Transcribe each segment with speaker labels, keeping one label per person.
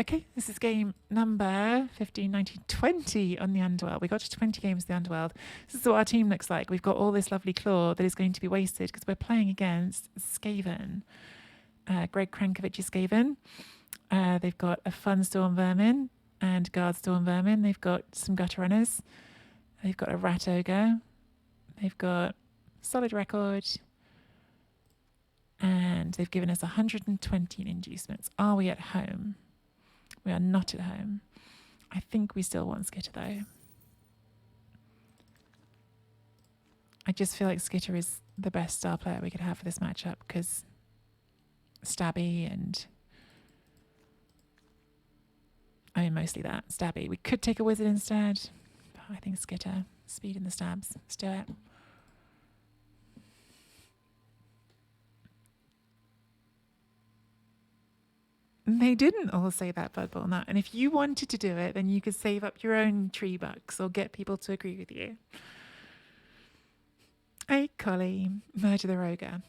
Speaker 1: Okay, this is game number 15, 19, 20 on the Underworld. We got to 20 games of the Underworld. This is what our team looks like. We've got all this lovely claw that is going to be wasted because we're playing against skaven. Greg Krankovich's skaven. They've got a fun storm vermin and guard storm vermin. They've got some gutter runners. They've got a rat ogre. They've got solid record. And they've given us 120 inducements. Are we at home? We are not at home. I think we still want Skitter, though. I just feel like Skitter is the best star player we could have for this matchup because stabby and... I mean, mostly that. Stabby. We could take a wizard instead. But I think Skitter. Speed in the stabs. Let's do it. They didn't all say that, Blood Bowl Nut. And if you wanted to do it, then you could save up your own tree bucks or get people to agree with you. Hey, Collie. Murder the Roger.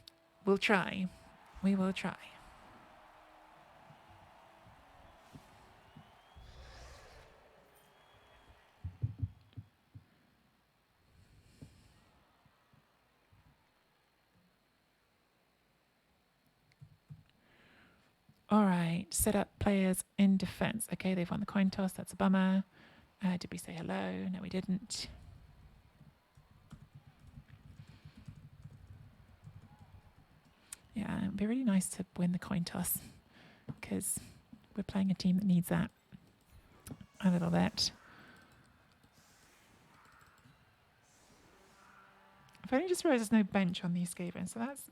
Speaker 1: We'll try. We will try. All right, set up players in defense. Okay, they've won the coin toss. That's a bummer. Did we say hello? No, we didn't. Yeah, it'd be really nice to win the coin toss because we're playing a team that needs that a little bit. I've only just realised there's no bench on these Skaven, so that's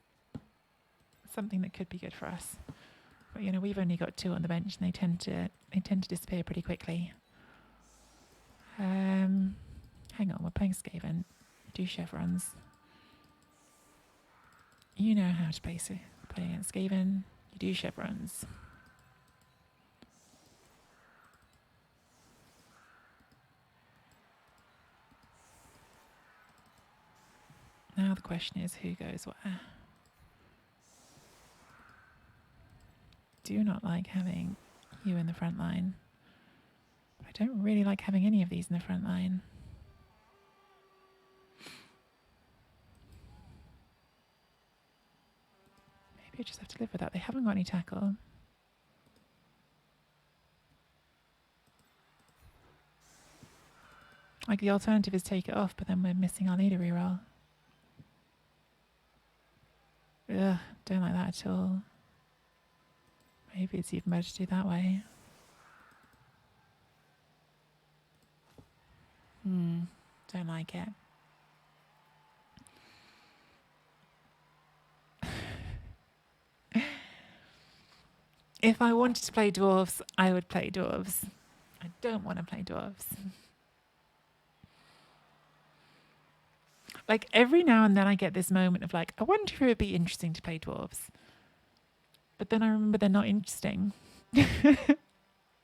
Speaker 1: something that could be good for us. But you know, we've only got 2 on the bench, and they tend to disappear pretty quickly. Hang on, we're playing Skaven. Do chevrons. You know how to play against Skaven. You do chevrons. Now the question is, who goes where? Do not like having you in the front line. But I don't really like having any of these in the front line. Maybe I just have to live with that. They haven't got any tackle. Like, the alternative is take it off, but then we're missing our leader reroll. Ugh, don't like that at all. Maybe it's even better to do that way. Don't like it. If I wanted to play dwarves, I would play dwarves. I don't want to play dwarves. Like, every now and then I get this moment of like, I wonder if it would be interesting to play dwarves. But then I remember they're not interesting. Like,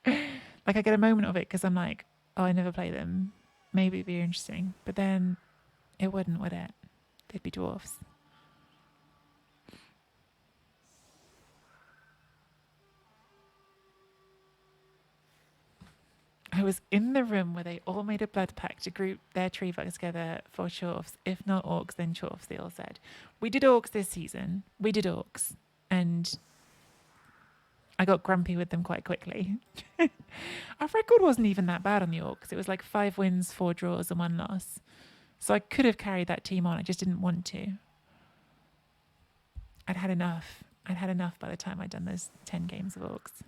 Speaker 1: I get a moment of it because I'm like, oh, I never play them. Maybe it'd be interesting. But then it wouldn't, would it? They'd be dwarfs. I was in the room where they all made a blood pact to group their tree bucks together for chorfs. If not orcs, then chorfs, they all said. We did orcs this season. We did orcs. And I got grumpy with them quite quickly. Our record wasn't even that bad on the orcs. It was like 5 wins, 4 draws, and 1 loss. So I could have carried that team on. I just didn't want to. I'd had enough. I'd had enough by the time I'd done those 10 games of orcs.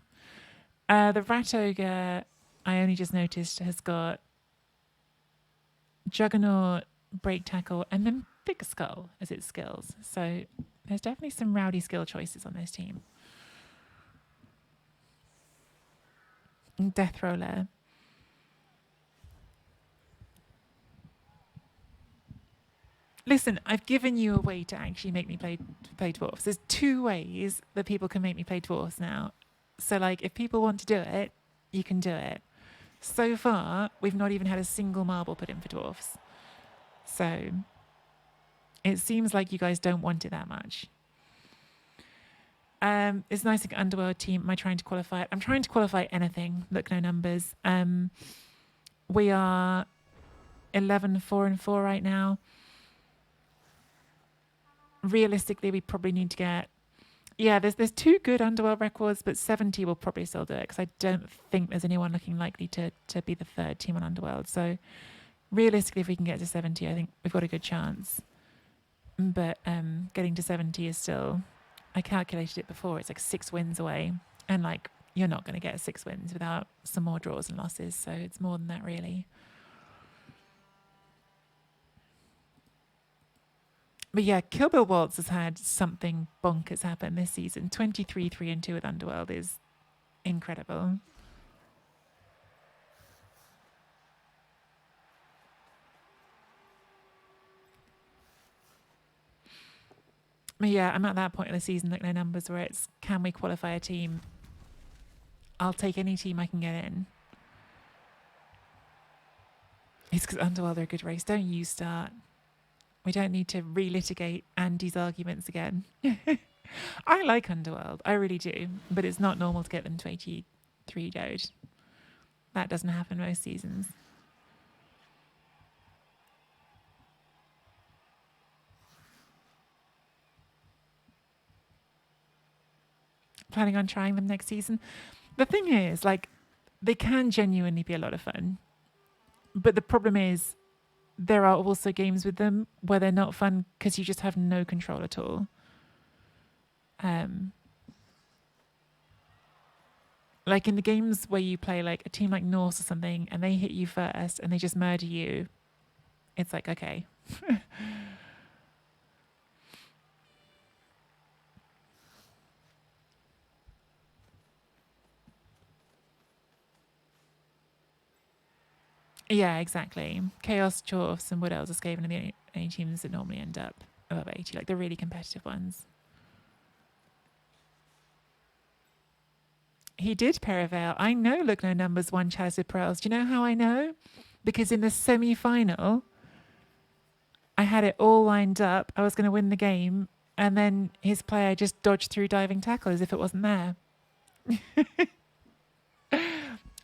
Speaker 1: The rat ogre, I only just noticed, has got Juggernaut, Break Tackle, and then Big Skull as its skills. So there's definitely some rowdy skill choices on this team. And Death Roller. Listen, I've given you a way to actually make me play dwarfs. There's 2 ways that people can make me play dwarfs now. So, like, if people want to do it, you can do it. So far, we've not even had a single marble put in for dwarfs. So it seems like you guys don't want it that much. It's nice to get underworld team. Am I trying to qualify it? I'm trying to qualify anything. Look, no numbers. We are 11, 4 and 4 right now. Realistically, we probably need to get, there's 2 good underworld records, but 70 will probably still do it because I don't think there's anyone looking likely to be the 3rd team on underworld. So realistically, if we can get to 70, I think we've got a good chance. But getting to 70 is still, I calculated it before, it's like 6 wins away. And like, you're not going to get 6 wins without some more draws and losses. So it's more than that, really. But yeah, Kill Bill Waltz has had something bonkers happen this season. 23, 3 and 2 with Underworld is incredible. But yeah, I'm at that point of the season, like no numbers, where it's, can we qualify a team? I'll take any team I can get in. It's because Underworld are a good race. Don't you start. We don't need to relitigate Andy's arguments again. I like Underworld. I really do. But it's not normal to get them to 83 dode. That doesn't happen most seasons. Planning on trying them next season. The thing is, like, they can genuinely be a lot of fun. But the problem is, there are also games with them where they're not fun because you just have no control at all. Like in the games where you play like a team like Norse or something and they hit you first and they just murder you, it's like, okay. Yeah, exactly. Chaos, Chorfs, and what else? Skaven are the only teams that normally end up above 80, like the really competitive ones. He did Paraveil. I know Look No Numbers won Chalice with Pearls. Do you know how I know? Because in the semi-final, I had it all lined up. I was going to win the game, and then his player just dodged through diving tackle as if it wasn't there.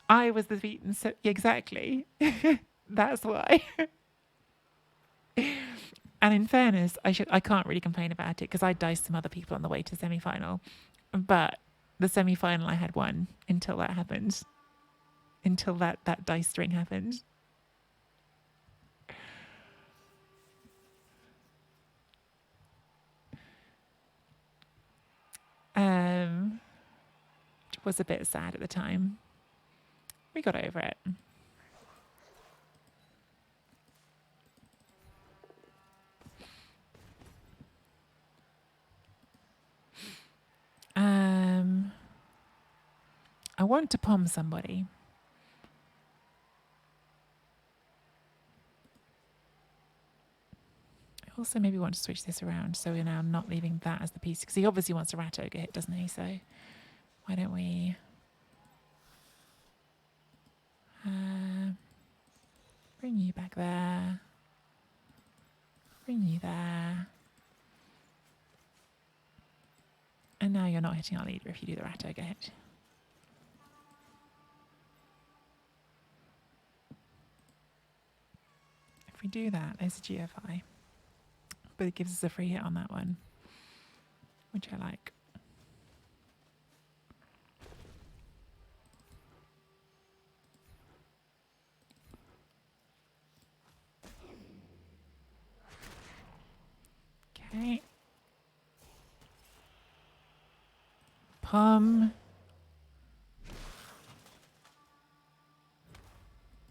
Speaker 1: I was the beaten. So exactly. That's why. And in fairness, I can't really complain about it because I diced some other people on the way to semi-final, but the semi-final I had won until that happened. Until that dice string happened. It was a bit sad at the time. We got over it. I want to palm somebody. I also maybe want to switch this around so we're now not leaving that as the piece because he obviously wants a rat ogre hit, doesn't he? So why don't we bring you back there, bring you there, and now you're not hitting our leader if you do the rat ogre hit. If we do that, there's a GFI. But it gives us a free hit on that one, which I like. Okay. Palm.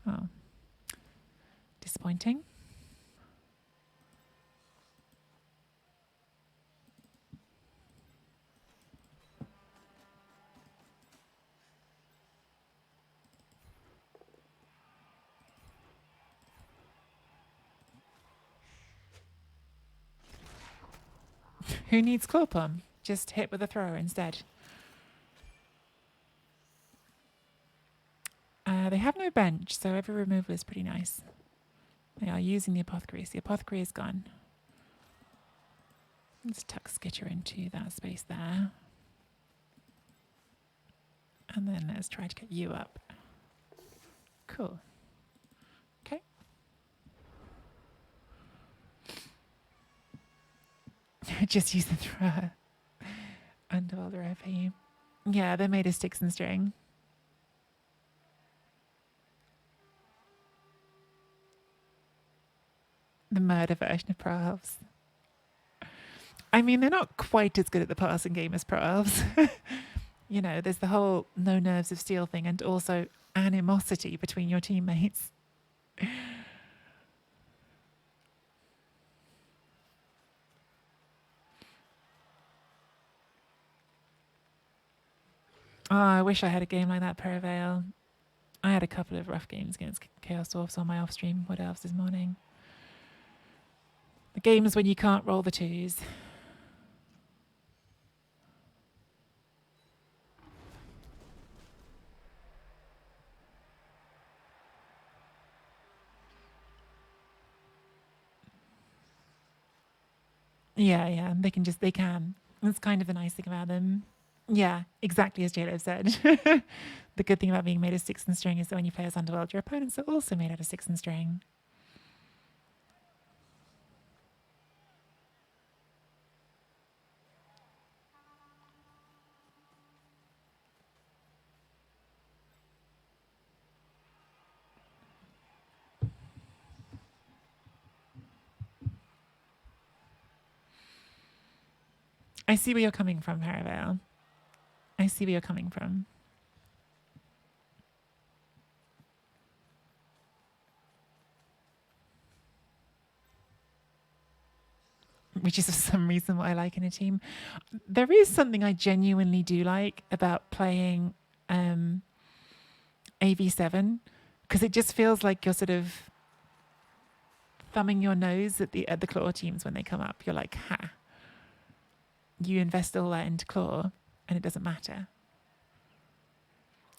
Speaker 1: Oh. Disappointing. Who needs claw palm? Just hit with a thrower instead. They have no bench, so every removal is pretty nice. They are using the apothecary. The apothecary is gone. Let's tuck Skitter into that space there. And then let's try to get you up. Cool. Okay. Just use the thrower. Underworld RP. Yeah, they're made of sticks and string. The murder version of Pro Elves. I mean, they're not quite as good at the passing game as Pro Elves. You know, there's the whole no nerves of steel thing and also animosity between your teammates. Oh, I wish I had a game like that, Paraveil. I had a couple of rough games against Chaos Dwarfs on my off-stream Wood Elves this morning. The games when you can't roll the twos. Yeah, they can. That's kind of the nice thing about them. Yeah, exactly as JLo said. The good thing about being made of sticks and string is that when you play as Underworld, your opponents are also made out of sticks and string. I see where you're coming from, Paraveil. I see where you're coming from. Which is for some reason what I like in a team. There is something I genuinely do like about playing AV7 because it just feels like you're sort of thumbing your nose at the claw teams when they come up. You're like, ha. You invest all that into claw and it doesn't matter.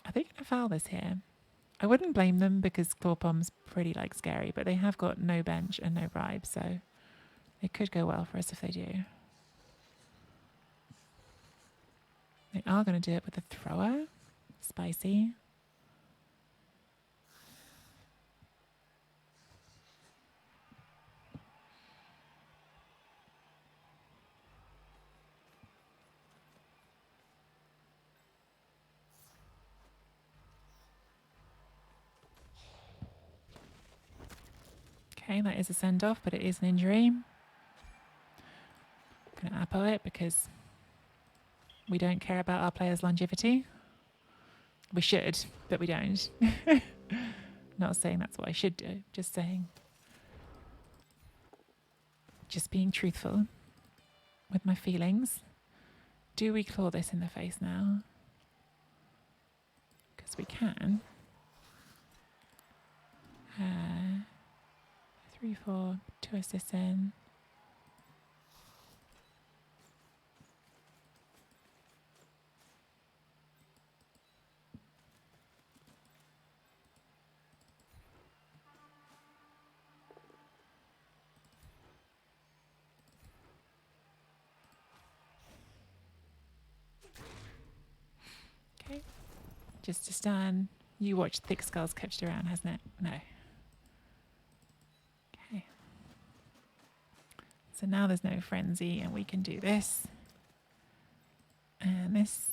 Speaker 1: Are they going to foul this here? I wouldn't blame them because claw bomb's pretty like scary, but they have got no bench and no bribe, so it could go well for us if they do. They are going to do it with a thrower. Spicy. Okay, that is a send-off, but it is an injury. I'm going to appo it because we don't care about our players' longevity. We should, but we don't. Not saying that's what I should do, just saying. Just being truthful with my feelings. Do we claw this in the face now? Because we can. 3, 4, 2 assists in. Okay. Just to stand. You watch Thick Skull's coached around, hasn't it? No. Okay. So now there's no frenzy and we can do this. And this.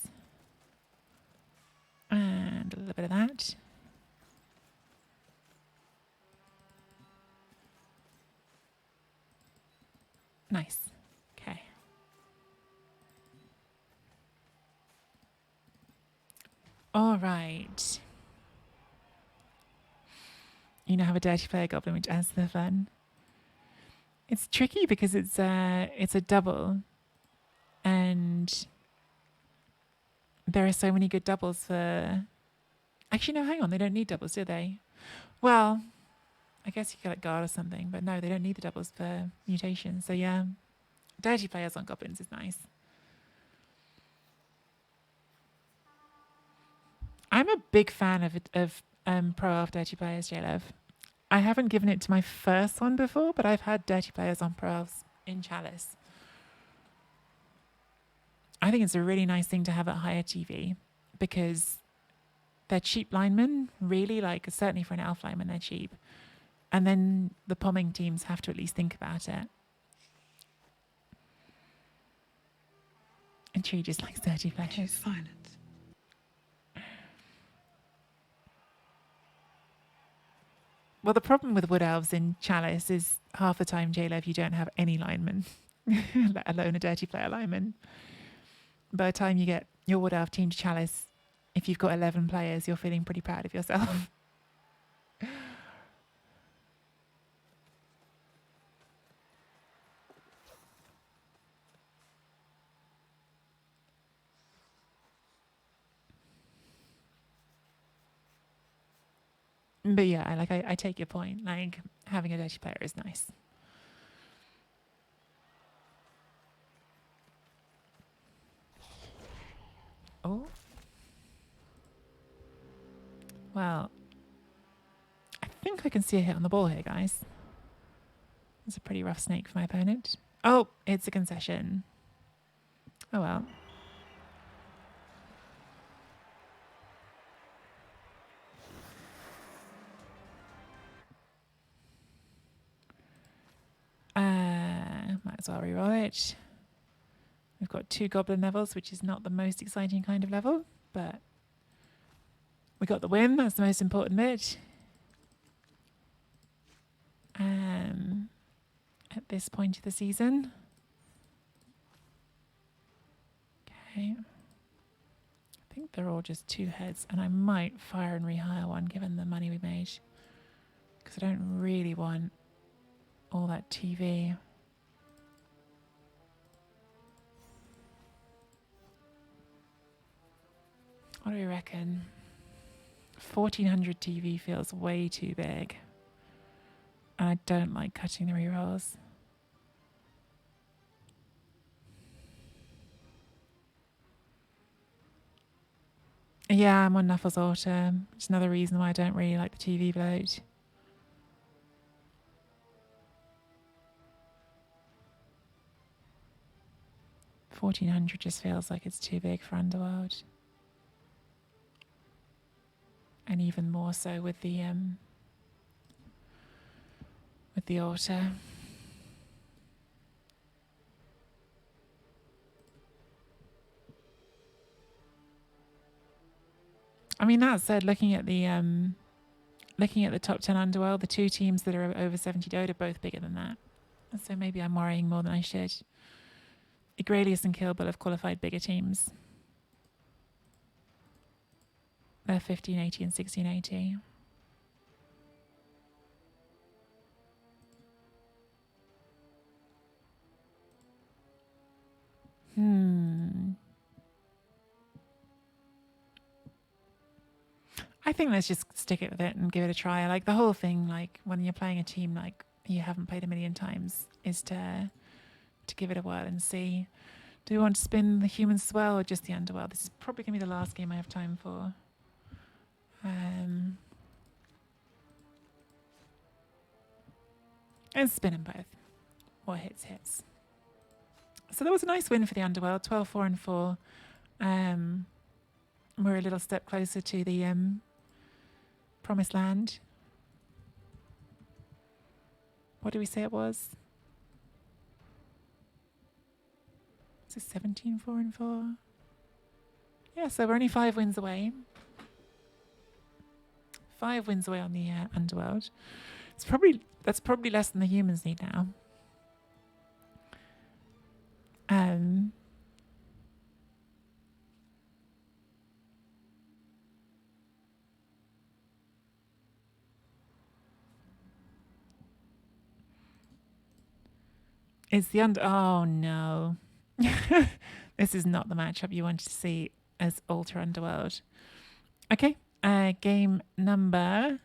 Speaker 1: And a little bit of that. Nice. Okay. All right. You now have a dirty player goblin, which adds to the fun. It's tricky because it's a double, and there are so many good doubles for. Actually, no, hang on. They don't need doubles, do they? Well, I guess you could like guard or something, but no, they don't need the doubles for mutations. So yeah, dirty players on goblins is nice. I'm a big fan of pro elf dirty players, JLove. I haven't given it to my first one before, but I've had dirty players on pro elves in Chalice. I think it's a really nice thing to have at higher TV because they're cheap linemen, really, like certainly for an elf lineman, they're cheap. And then the pomming teams have to at least think about it. And Tree just likes 30 players.
Speaker 2: Choose violence.
Speaker 1: Well, the problem with Wood Elves in Chalice is half the time, J-Lev, you don't have any linemen, let alone a dirty player lineman. By the time you get your Wood Elf team to Chalice, if you've got 11 players, you're feeling pretty proud of yourself. But yeah, like I take your point. Like having a dirty player is nice. Oh. Well, I think I can see a hit on the ball here, guys. It's a pretty rough snake for my opponent. Oh, it's a concession. Oh well. Might as well reroll it. We've got 2 goblin levels, which is not the most exciting kind of level, but we got the win. That's the most important bit. At this point of the season. Okay. I think they're all just 2 heads, and I might fire and rehire one given the money we made, because I don't really want all that TV. What do we reckon? 1400 TV feels way too big. And I don't like cutting the rerolls. Yeah, I'm on Nuffle's Autumn. It's another reason why I don't really like the TV bloat. $1,400 just feels like it's too big for Underworld. And even more so with the altar. I mean, that said, looking at the top 10 Underworld, the 2 teams that are over 70 Dode are both bigger than that. And so maybe I'm worrying more than I should. Igrelius and Kilbull have qualified bigger teams. They're 1580 and 1680. I think let's just stick it with it and give it a try. Like the whole thing, like when you're playing a team like you haven't played a million times, is to give it a whirl and see. Do we want to spin the humans as well, or just the Underworld? This is probably going to be the last game I have time for. And spin them both. What hits, hits. So that was a nice win for the Underworld, 12-4 and 4. We're a little step closer to the Promised Land. What do we say it was? Is it 17-4 and 4? Yeah, so we're only 5 wins away. 5 wins away on the Underworld. That's probably less than the humans need now. It's the oh no. This is not the matchup you wanted to see as Alter Underworld. Okay, game number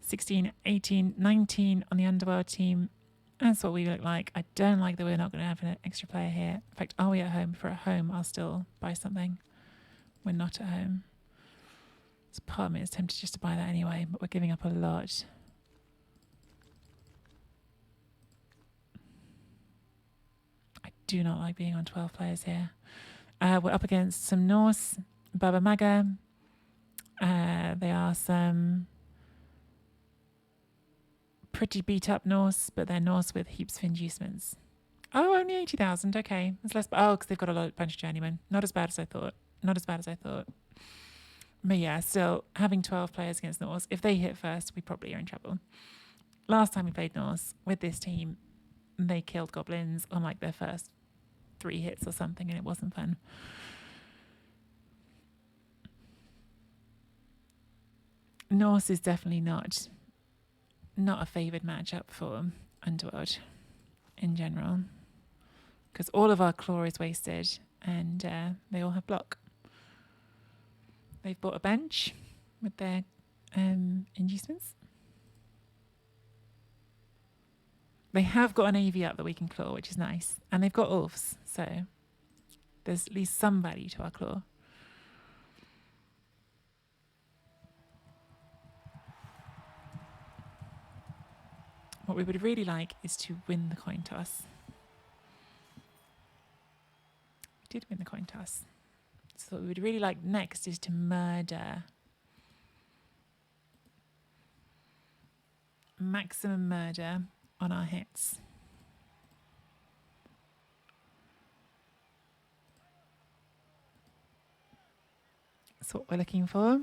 Speaker 1: 16, 18, 19 on the Underworld team. That's what we look like. I don't like that we're not going to have an extra player here. In fact, are we at home? If we're at home, I'll still buy something. We're not at home. So part of me is tempted just to buy that anyway, but we're giving up a lot. I do not like being on 12 players here. We're up against some Norse, Baba Maga, They are some pretty beat up Norse, but they're Norse with heaps of inducements. Oh, only 80,000. Okay. That's less. Oh, because they've got a bunch of journeymen. Not as bad as I thought. Not as bad as I thought. But yeah, still, having 12 players against Norse, if they hit first, we probably are in trouble. Last time we played Norse with this team, they killed goblins on like their first 3 hits or something, and it wasn't fun. Norse is definitely not a favoured matchup for Underworld in general, because all of our claw is wasted, and they all have block. They've bought a bench with their inducements. They have got an AV up that we can claw, which is nice, and they've got Ulfs, so there's at least some value to our claw. What we would really like is to win the coin toss. We did win the coin toss. So what we would really like next is to murder. Maximum murder on our hits. That's what we're looking for.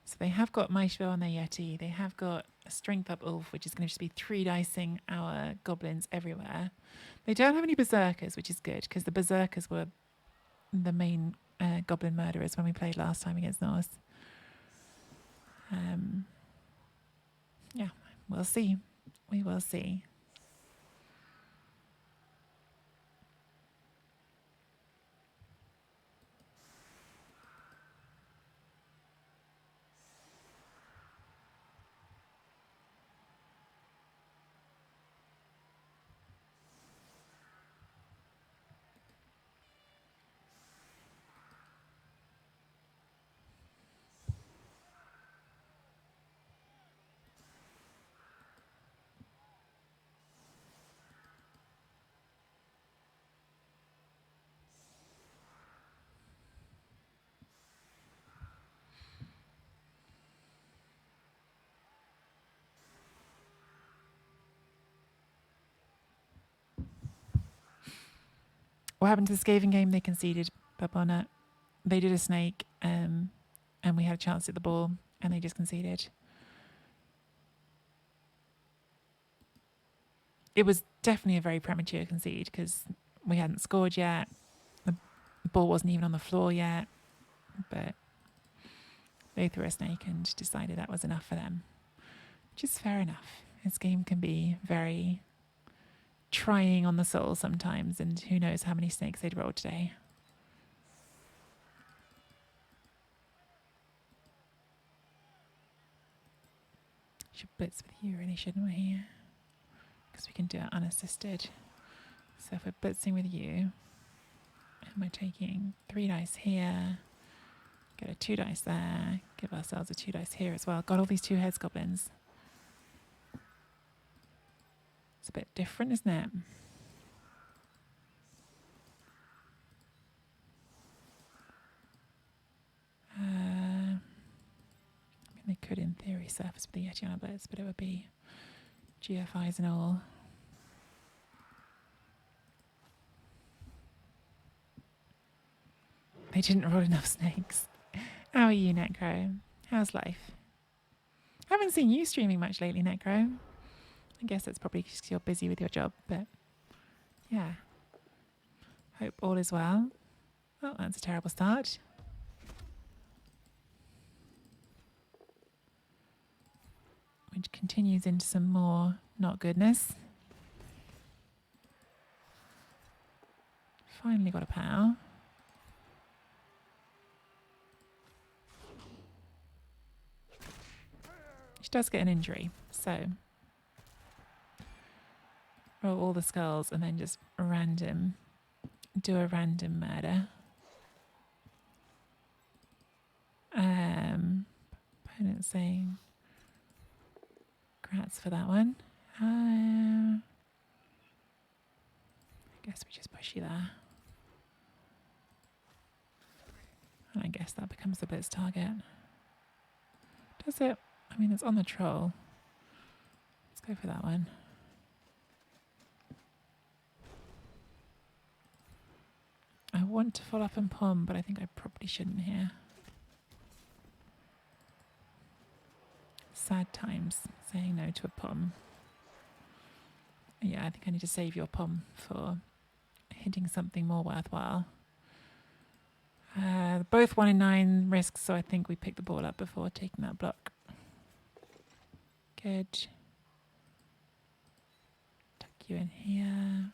Speaker 1: So they have got Maishville on their Yeti. They have got a strength up Ulf, which is going to just be 3 dicing our goblins everywhere. They don't have any berserkers, which is good, because the berserkers were the main goblin murderers when we played last time against Norse. Yeah, we'll see. We will see. What happened to the Skaven game? They conceded, Babona. They did a snake, and we had a chance at the ball, and they just conceded. It was definitely a very premature concede, because we hadn't scored yet. The ball wasn't even on the floor yet, but they threw a snake and decided that was enough for them, which is fair enough. This game can be very trying on the soul sometimes, and who knows how many snakes they'd rolled today. Should blitz with you, really, shouldn't we? Because we can do it unassisted. So if we're blitzing with you, and we're taking 3 dice here, get a 2 dice there, give ourselves a 2 dice here as well. Got all these 2 heads goblins. It's a bit different, isn't it? I mean, they could, in theory, surface with the Yeti on a blitz, but it would be GFIs and all. They didn't roll enough snakes. How are you, Necro? How's life? I haven't seen you streaming much lately, Necro. I guess that's probably because you're busy with your job, but yeah. Hope all is well. Oh, that's a terrible start. Which continues into some more not goodness. Finally got a POW. She does get an injury, so roll all the skulls and then just do a random murder. Opponent saying, congrats for that one. Guess we just push you there. And I guess that becomes the blitz target. Does it? I mean, it's on the troll. Let's go for that one. I want to follow up and pom, but I think I probably shouldn't here. Sad times saying no to a pom. Yeah, I think I need to save your pom for hitting something more worthwhile. Both 1 in 9 risks, so I think we pick the ball up before taking that block. Good. Tuck you in here.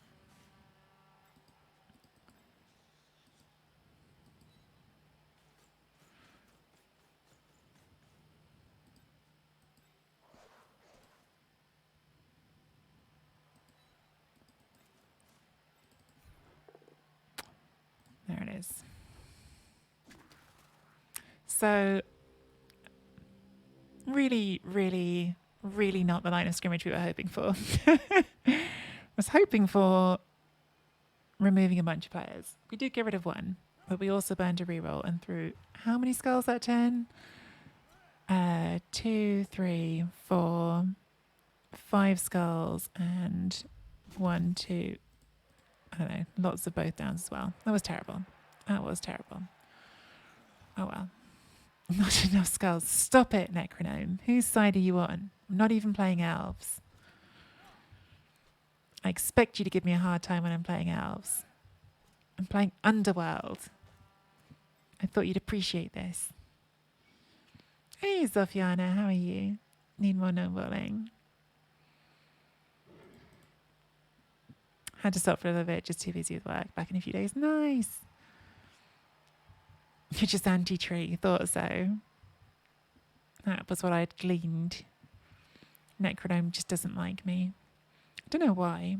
Speaker 1: There it is. So, really, really, really not the line of scrimmage we were hoping for. Was hoping for removing a bunch of players. We did get rid of one, but we also burned a reroll and threw how many skulls that turn? 2, 3, 4, 5 skulls and 1, 2. I don't know, lots of both downs as well. That was terrible. That was terrible. Oh well. Not enough skulls. Stop it, Necronome. Whose side are you on? I'm not even playing elves. I expect you to give me a hard time when I'm playing elves. I'm playing Underworld. I thought you'd appreciate this. Hey, Zofiana, how are you? Need more gnome bowling. Had to stop for a little bit, just too busy with work. Back in a few days. Nice. You're just anti-tree. Thought so. That was what I'd gleaned. Necronome just doesn't like me. I don't know why.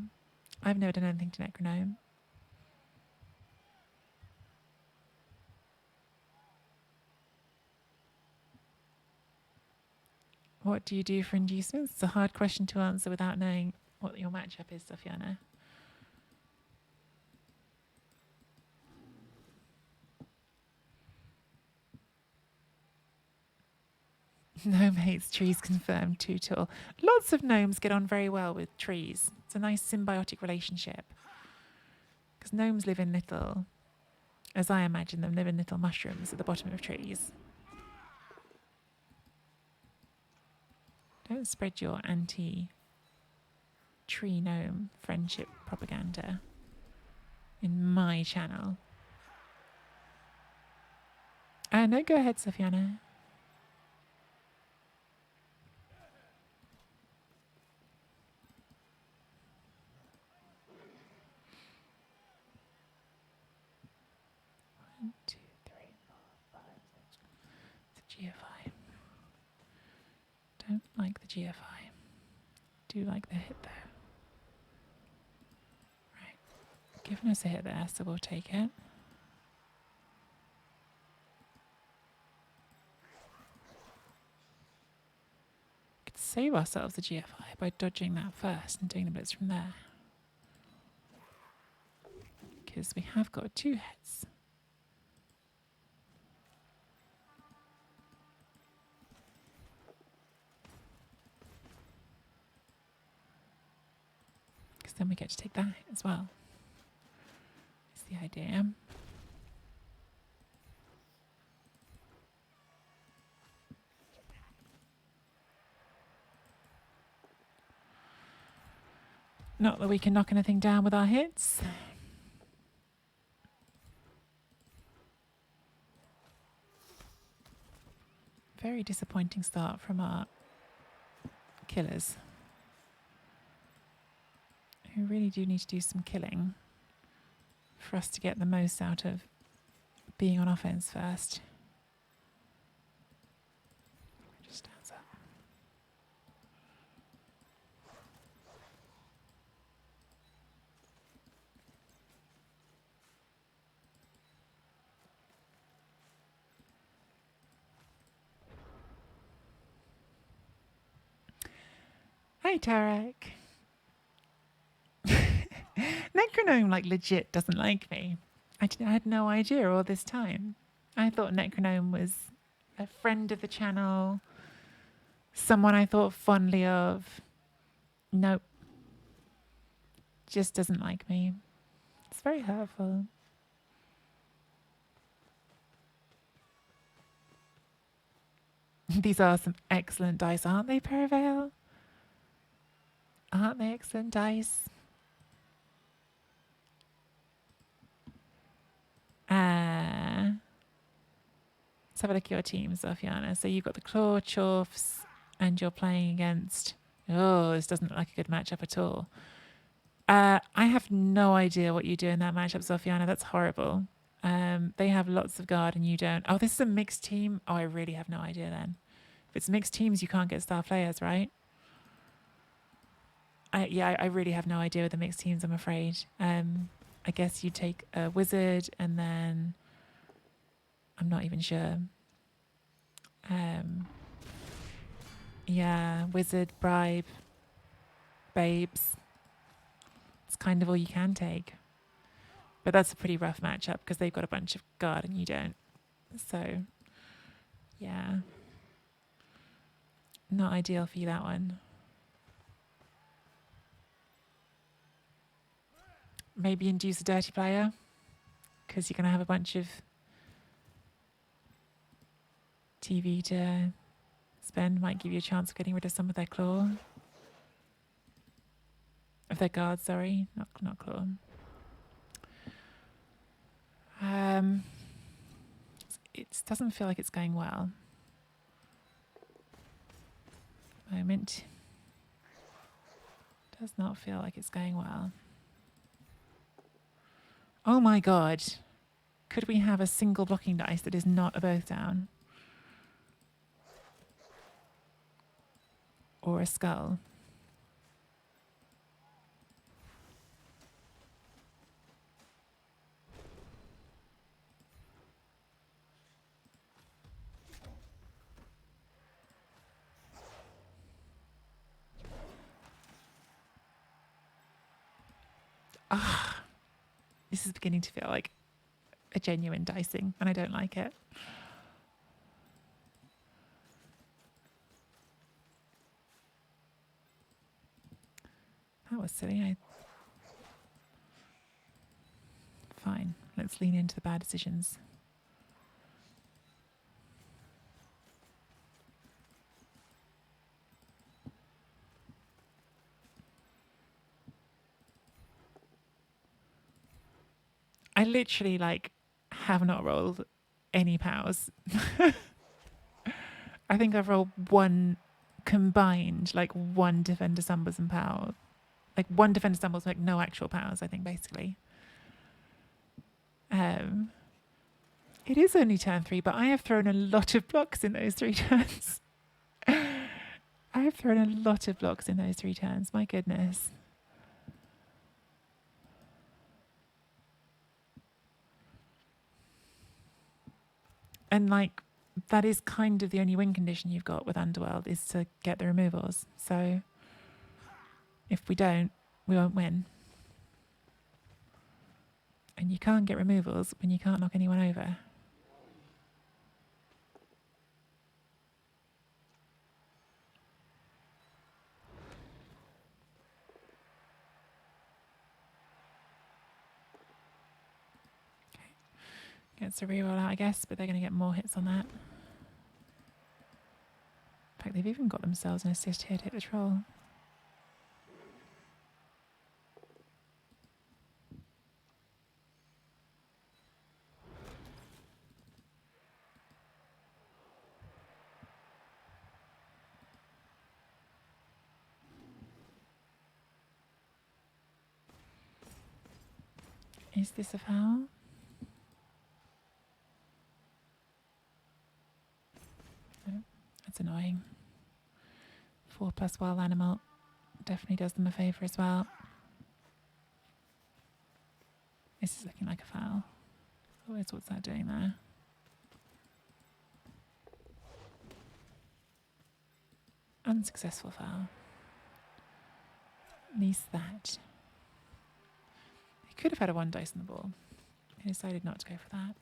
Speaker 1: I've never done anything to Necronome. What do you do for inducements? It's a hard question to answer without knowing what your matchup is, Sofiana. Gnome hates trees confirmed, too tall. Lots of gnomes get on very well with trees. It's a nice symbiotic relationship. Because gnomes live in little, as I imagine them, live in little mushrooms at the bottom of trees. Don't spread your anti-tree gnome friendship propaganda in my channel. No, go ahead, Sofiana. GFI. Don't like the GFI. Do like the hit though. Right. Giving us a hit there, so we'll take it. Could save ourselves the GFI by dodging that first and doing the blitz from there. Because we have got 2 hits. Then we get to take that as well. Is the idea. Not that we can knock anything down with our hits. Very disappointing start from our killers, who really do need to do some killing for us to get the most out of being on offense first. Just stands up. Hi, Tarek. Necronome, like, legit doesn't like me. I had no idea all this time. I thought Necronome was a friend of the channel, someone I thought fondly of. Nope, just doesn't like me. It's very hurtful. These are some excellent dice, aren't they, Perivale? Aren't they excellent dice? Let's have a look at your team, Sophiana. So you've got the Claw Chorfs, and you're playing against... Oh, this doesn't look like a good matchup at all. I have no idea what you do in that matchup, Sophiana. That's horrible. They have lots of guard and you don't. Oh, this is a mixed team? Oh, I really have no idea then. If it's mixed teams, you can't get star players, right? I really have no idea with the mixed teams, I'm afraid. I guess you take a wizard and then... I'm not even sure. Yeah, wizard, bribe, babes. It's kind of all you can take. But that's a pretty rough matchup because they've got a bunch of guard and you don't. So, yeah. Not ideal for you, that one. Maybe induce a dirty player because you're going to have a bunch of TV to spend. Might give you a chance of getting rid of some of their claw. Of their guard, sorry. Not claw. It doesn't feel like it's going well. Moment. Does not feel like it's going well. Oh my god. Could we have a single blocking dice that is not a both down? Or a skull? Ah, this is beginning to feel like a genuine dicing, and I don't like it. That was silly. Fine, let's lean into the bad decisions. I literally, have not rolled any powers. I think I've rolled one combined, one Defender Stumbles and power. One Defender Stumbles, no actual powers, I think, basically. It is only turn 3, but I have thrown a lot of blocks in those 3 turns. I have thrown a lot of blocks in those 3 turns, my goodness. And that is kind of the only win condition you've got with Underworld, is to get the removals. So if we don't, we won't win. And you can't get removals when you can't knock anyone over. Okay. Gets a reroll out, I guess, but they're going to get more hits on that. In fact, they've even got themselves an assist here to hit the troll. Is this a foul? No, that's annoying. 4+ wild animal definitely does them a favour as well. This is looking like a foul. Always, what's that doing there? Unsuccessful foul. At least that. He could have had a 1 dice on the ball. He decided not to go for that.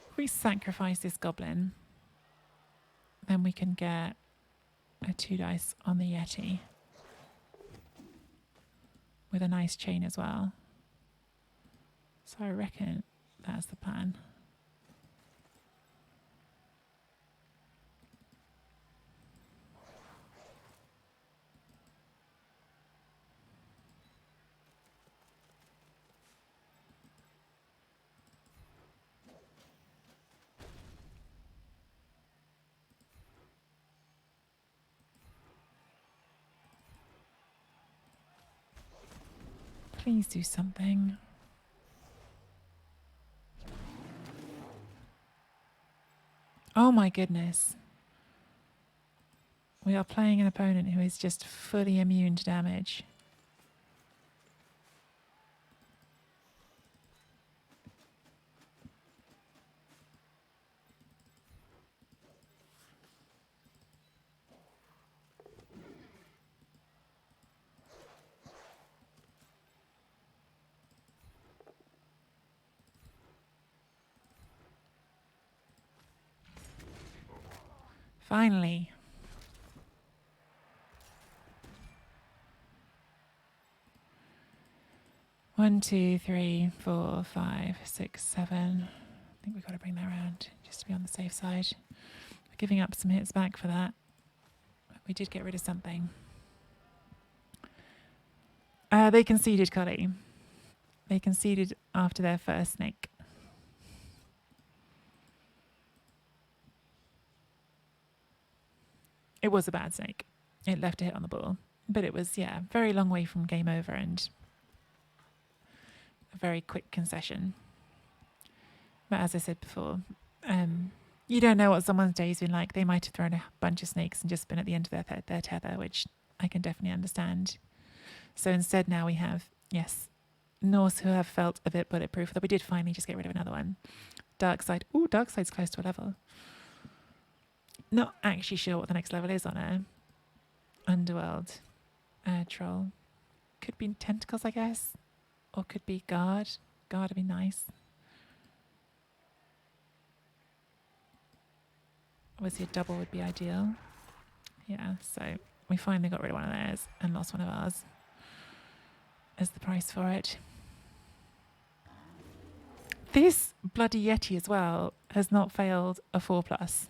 Speaker 1: If we sacrifice this goblin, then we can get a 2 dice on the Yeti with a nice chain as well. So I reckon that's the plan. Please do something. Oh my goodness. We are playing an opponent who is just fully immune to damage. Finally. One, 2, 3, 4, 5, 6, 7. I think we've got to bring that around just to be on the safe side. We're giving up some hits back for that. We did get rid of something. They conceded, Cully. They conceded after their first snake. It was a bad snake. It left a hit on the ball. But it was, yeah, very long way from game over and a very quick concession. But as I said before, you don't know what someone's day's been like. They might have thrown a bunch of snakes and just been at the end of their tether, which I can definitely understand. So instead now we have, yes, Norse who have felt a bit bulletproof, though we did finally just get rid of another one. Dark side. Ooh, dark side's close to a level. Not actually sure what the next level is on a underworld troll. Could be tentacles, I guess. Or could be guard. Guard would be nice. Obviously a double would be ideal. Yeah, so we finally got rid of one of theirs and lost one of ours as the price for it. This bloody Yeti as well has not failed a 4+,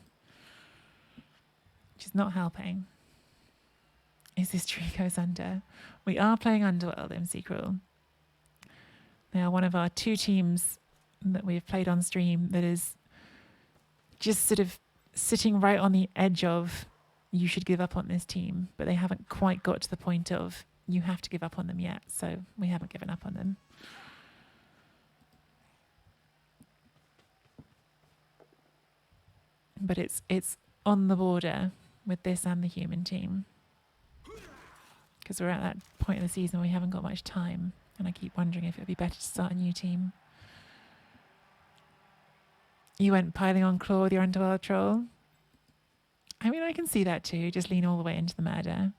Speaker 1: which is not helping. Is this tree goes under? We are playing Underworld, MC Cruel. They are one of our 2 teams that we've played on stream that is just sort of sitting right on the edge of you should give up on this team, but they haven't quite got to the point of you have to give up on them yet, so we haven't given up on them. But it's on the border with this and the human team. Because we're at that point in the season where we haven't got much time, and I keep wondering if it would be better to start a new team. You went piling on Claw with your Underworld troll? I mean, I can see that too. Just lean all the way into the murder.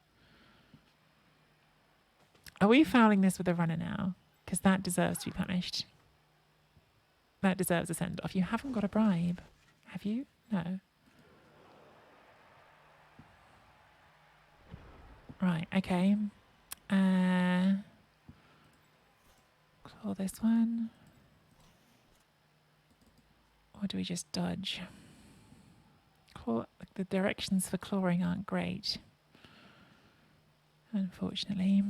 Speaker 1: Are we fouling this with a runner now? Because that deserves to be punished. That deserves a send-off. You haven't got a bribe, have you? No. Right, okay. Claw this one. Or do we just dodge? Claw, the directions for clawing aren't great, unfortunately.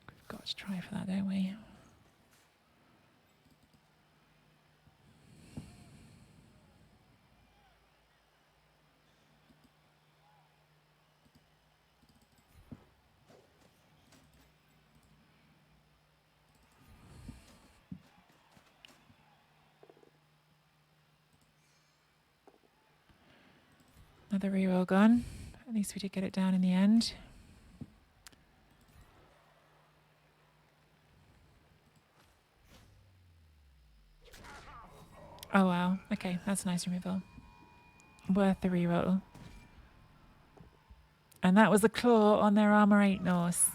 Speaker 1: We've got to try for that, don't we? Another reroll gone. At least we did get it down in the end. Oh wow. Okay, that's a nice removal. Worth the reroll. And that was a claw on their armor 8 Norse.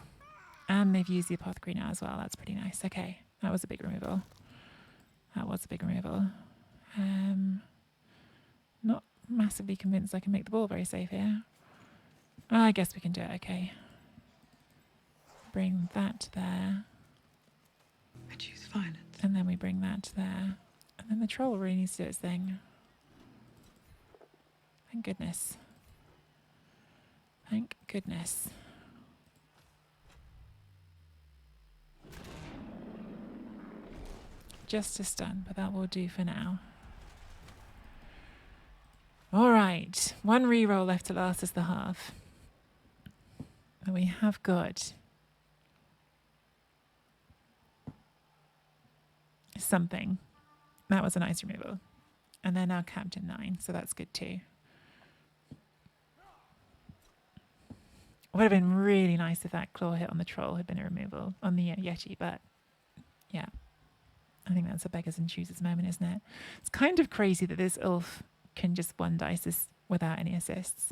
Speaker 1: And they've used the apothecary now as well. That's pretty nice. Okay, that was a big removal. That was a big removal. Not massively convinced I can make the ball very safe here. I guess we can do it. Okay. Bring that there.
Speaker 2: I choose violence.
Speaker 1: And then we bring that there. And then the troll really needs to do its thing. Thank goodness. Thank goodness. Just a stun, but that will do for now. All right. One reroll left to last us the half. And we have got something. That was a nice removal. And they're now capped at 9, so that's good too. It would have been really nice if that claw hit on the troll had been a removal on the Yeti, but yeah. I think that's a beggars and choosers moment, isn't it? It's kind of crazy that this Ulf can just one dice this without any assists.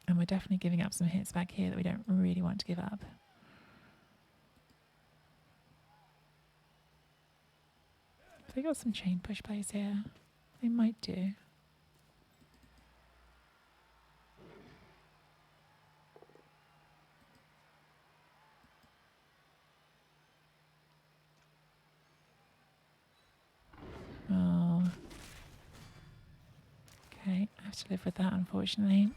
Speaker 1: And we're definitely giving up some hits back here that we don't really want to give up. Have they got some chain push plays here? They might do. Oh. Okay, I have to live with that, unfortunately.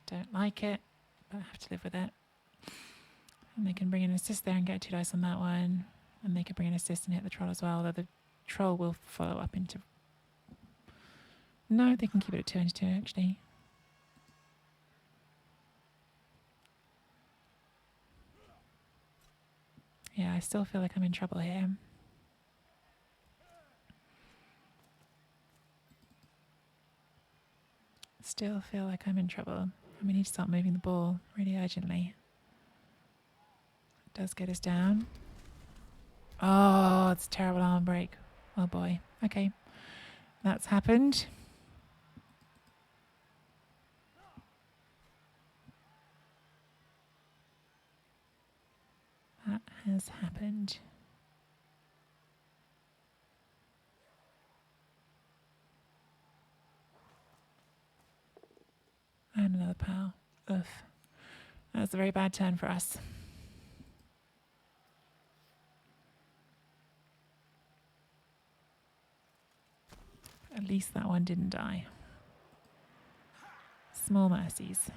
Speaker 1: Don't like it, but I have to live with it. And they can bring an assist there and get 2 dice on that one. And they can bring an assist and hit the troll as well, although the troll will follow up into... No, they can keep it at 2 and 2, actually. Yeah, I still feel like I'm in trouble here. Still feel like I'm in trouble. And we need to start moving the ball really urgently. It does get us down. Oh, it's a terrible arm break. Oh boy. Okay. That's happened. That has happened. And another pal. Ugh. That's a very bad turn for us. At least that one didn't die. Small mercies.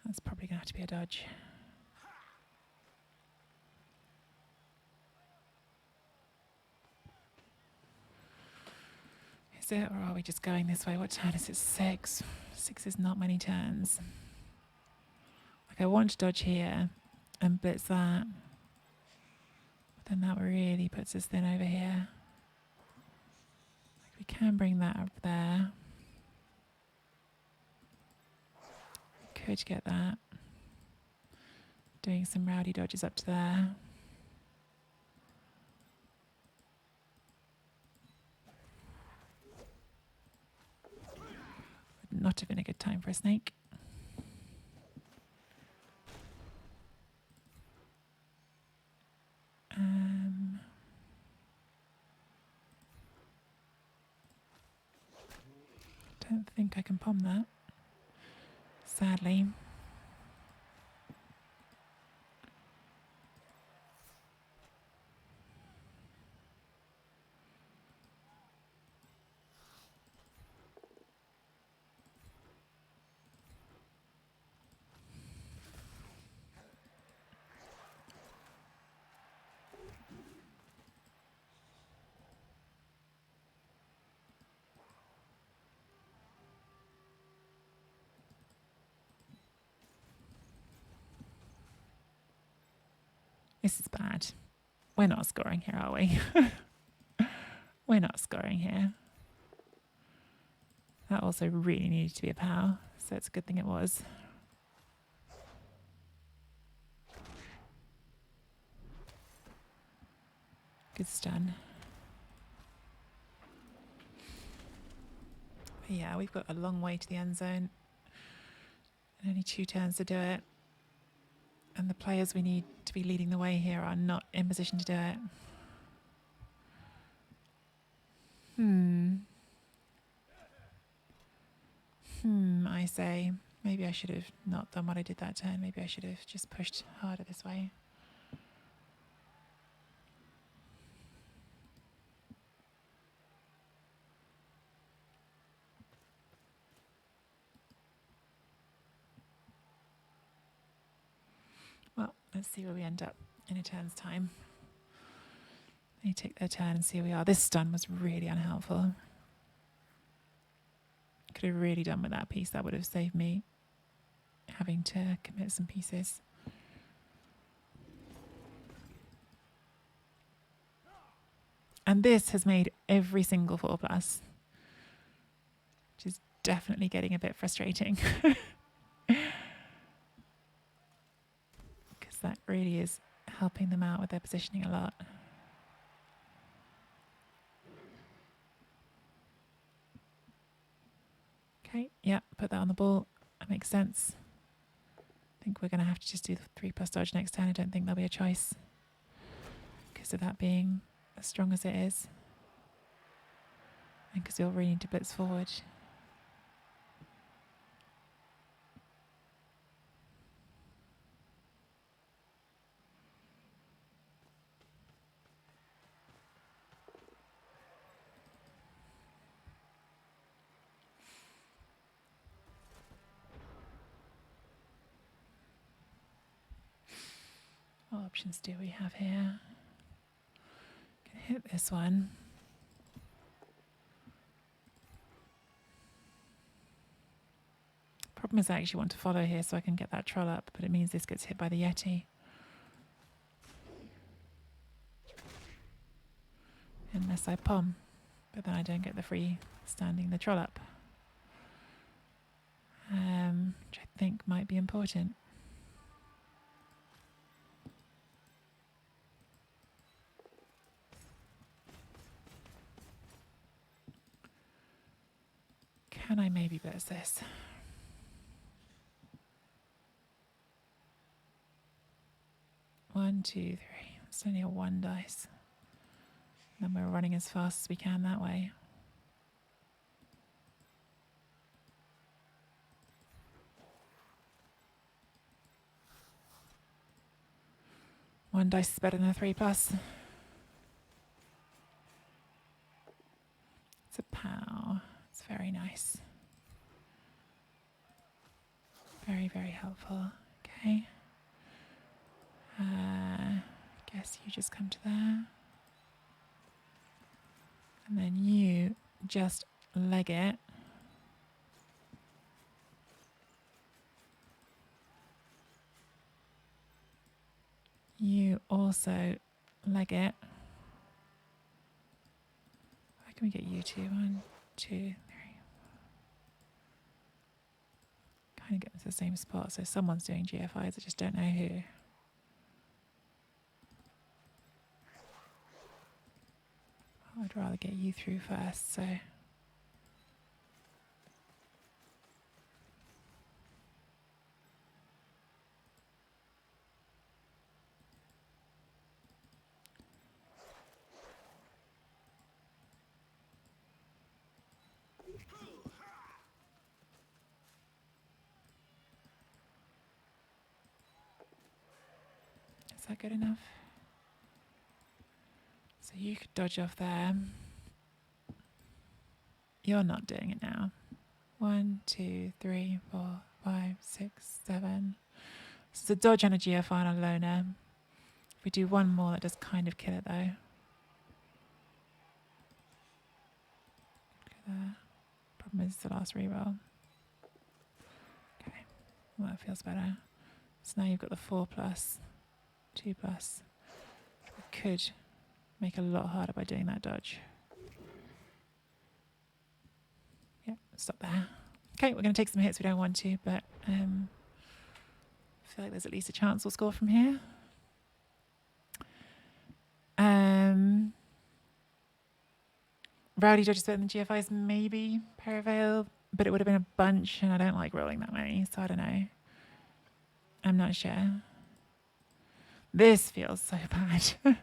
Speaker 1: That's probably going to have to be a dodge. Is it, or are we just going this way? What turn is it? 6. 6 is not many turns. Like, I want to dodge here and blitz that. But then that really puts us thin over here. Like, we can bring that up there. Could get that. Doing some rowdy dodges up to there. Would not have been a good time for a snake. Don't think I can palm that. Sadly. This is bad. We're not scoring here, are we? We're not scoring here. That also really needed to be a pow, so it's a good thing it was. Good stun. But yeah, we've got a long way to the end zone. And only 2 turns to do it. And the players we need to be leading the way here are not in position to do it. I say. Maybe I should have not done what I did that turn. Maybe I should have just pushed harder this way. Well, let's see where we end up in a turn's time. They take their turn and see where we are. This stun was really unhelpful. Could have really done with that piece. That would have saved me having to commit some pieces. And this has made every single 4+, which is definitely getting a bit frustrating. Because that really is helping them out with their positioning a lot. Okay, yeah, put that on the ball. That makes sense. I think we're going to have to just do the 3+ dodge next turn. I don't think there'll be a choice because of that being as strong as it is. And because you'll really need to blitz forward. What options do we have here? Can hit this one. Problem is I actually want to follow here so I can get that troll up, but it means this gets hit by the Yeti. Unless I pom, but then I don't get the free standing the troll up. Which I think might be important. Can I maybe blitz this? One, two, three. It's only a 1 dice. Then we're running as fast as we can that way. One dice is better than a 3+. It's a pow. It's very nice. Very, very helpful. Okay. Guess you just come to there. And then you just leg it. You also leg it. Where can we get you to? 1, 2, 3. Kind of get to the same spot. So someone's doing GFIs. I just don't know who. I'd rather get you through first, so. Is that good enough? So you could dodge off there. You're not doing it now. 1, 2, 3, 4, 5, 6, 7. So it's a dodge and a GFI and a loner. If we do one more, that does kind of kill it though. Look at that. Problem is it's the last reroll. Okay, well that feels better. So now you've got the 4+, 2+, could make a lot harder by doing that dodge. Yeah, stop there. Okay, we're going to take some hits we don't want to, but I feel like there's at least a chance we'll score from here. Rowdy dodges better than GFI's, maybe Paraveil, but it would have been a bunch, and I don't like rolling that many, so I don't know. I'm not sure. This feels so bad.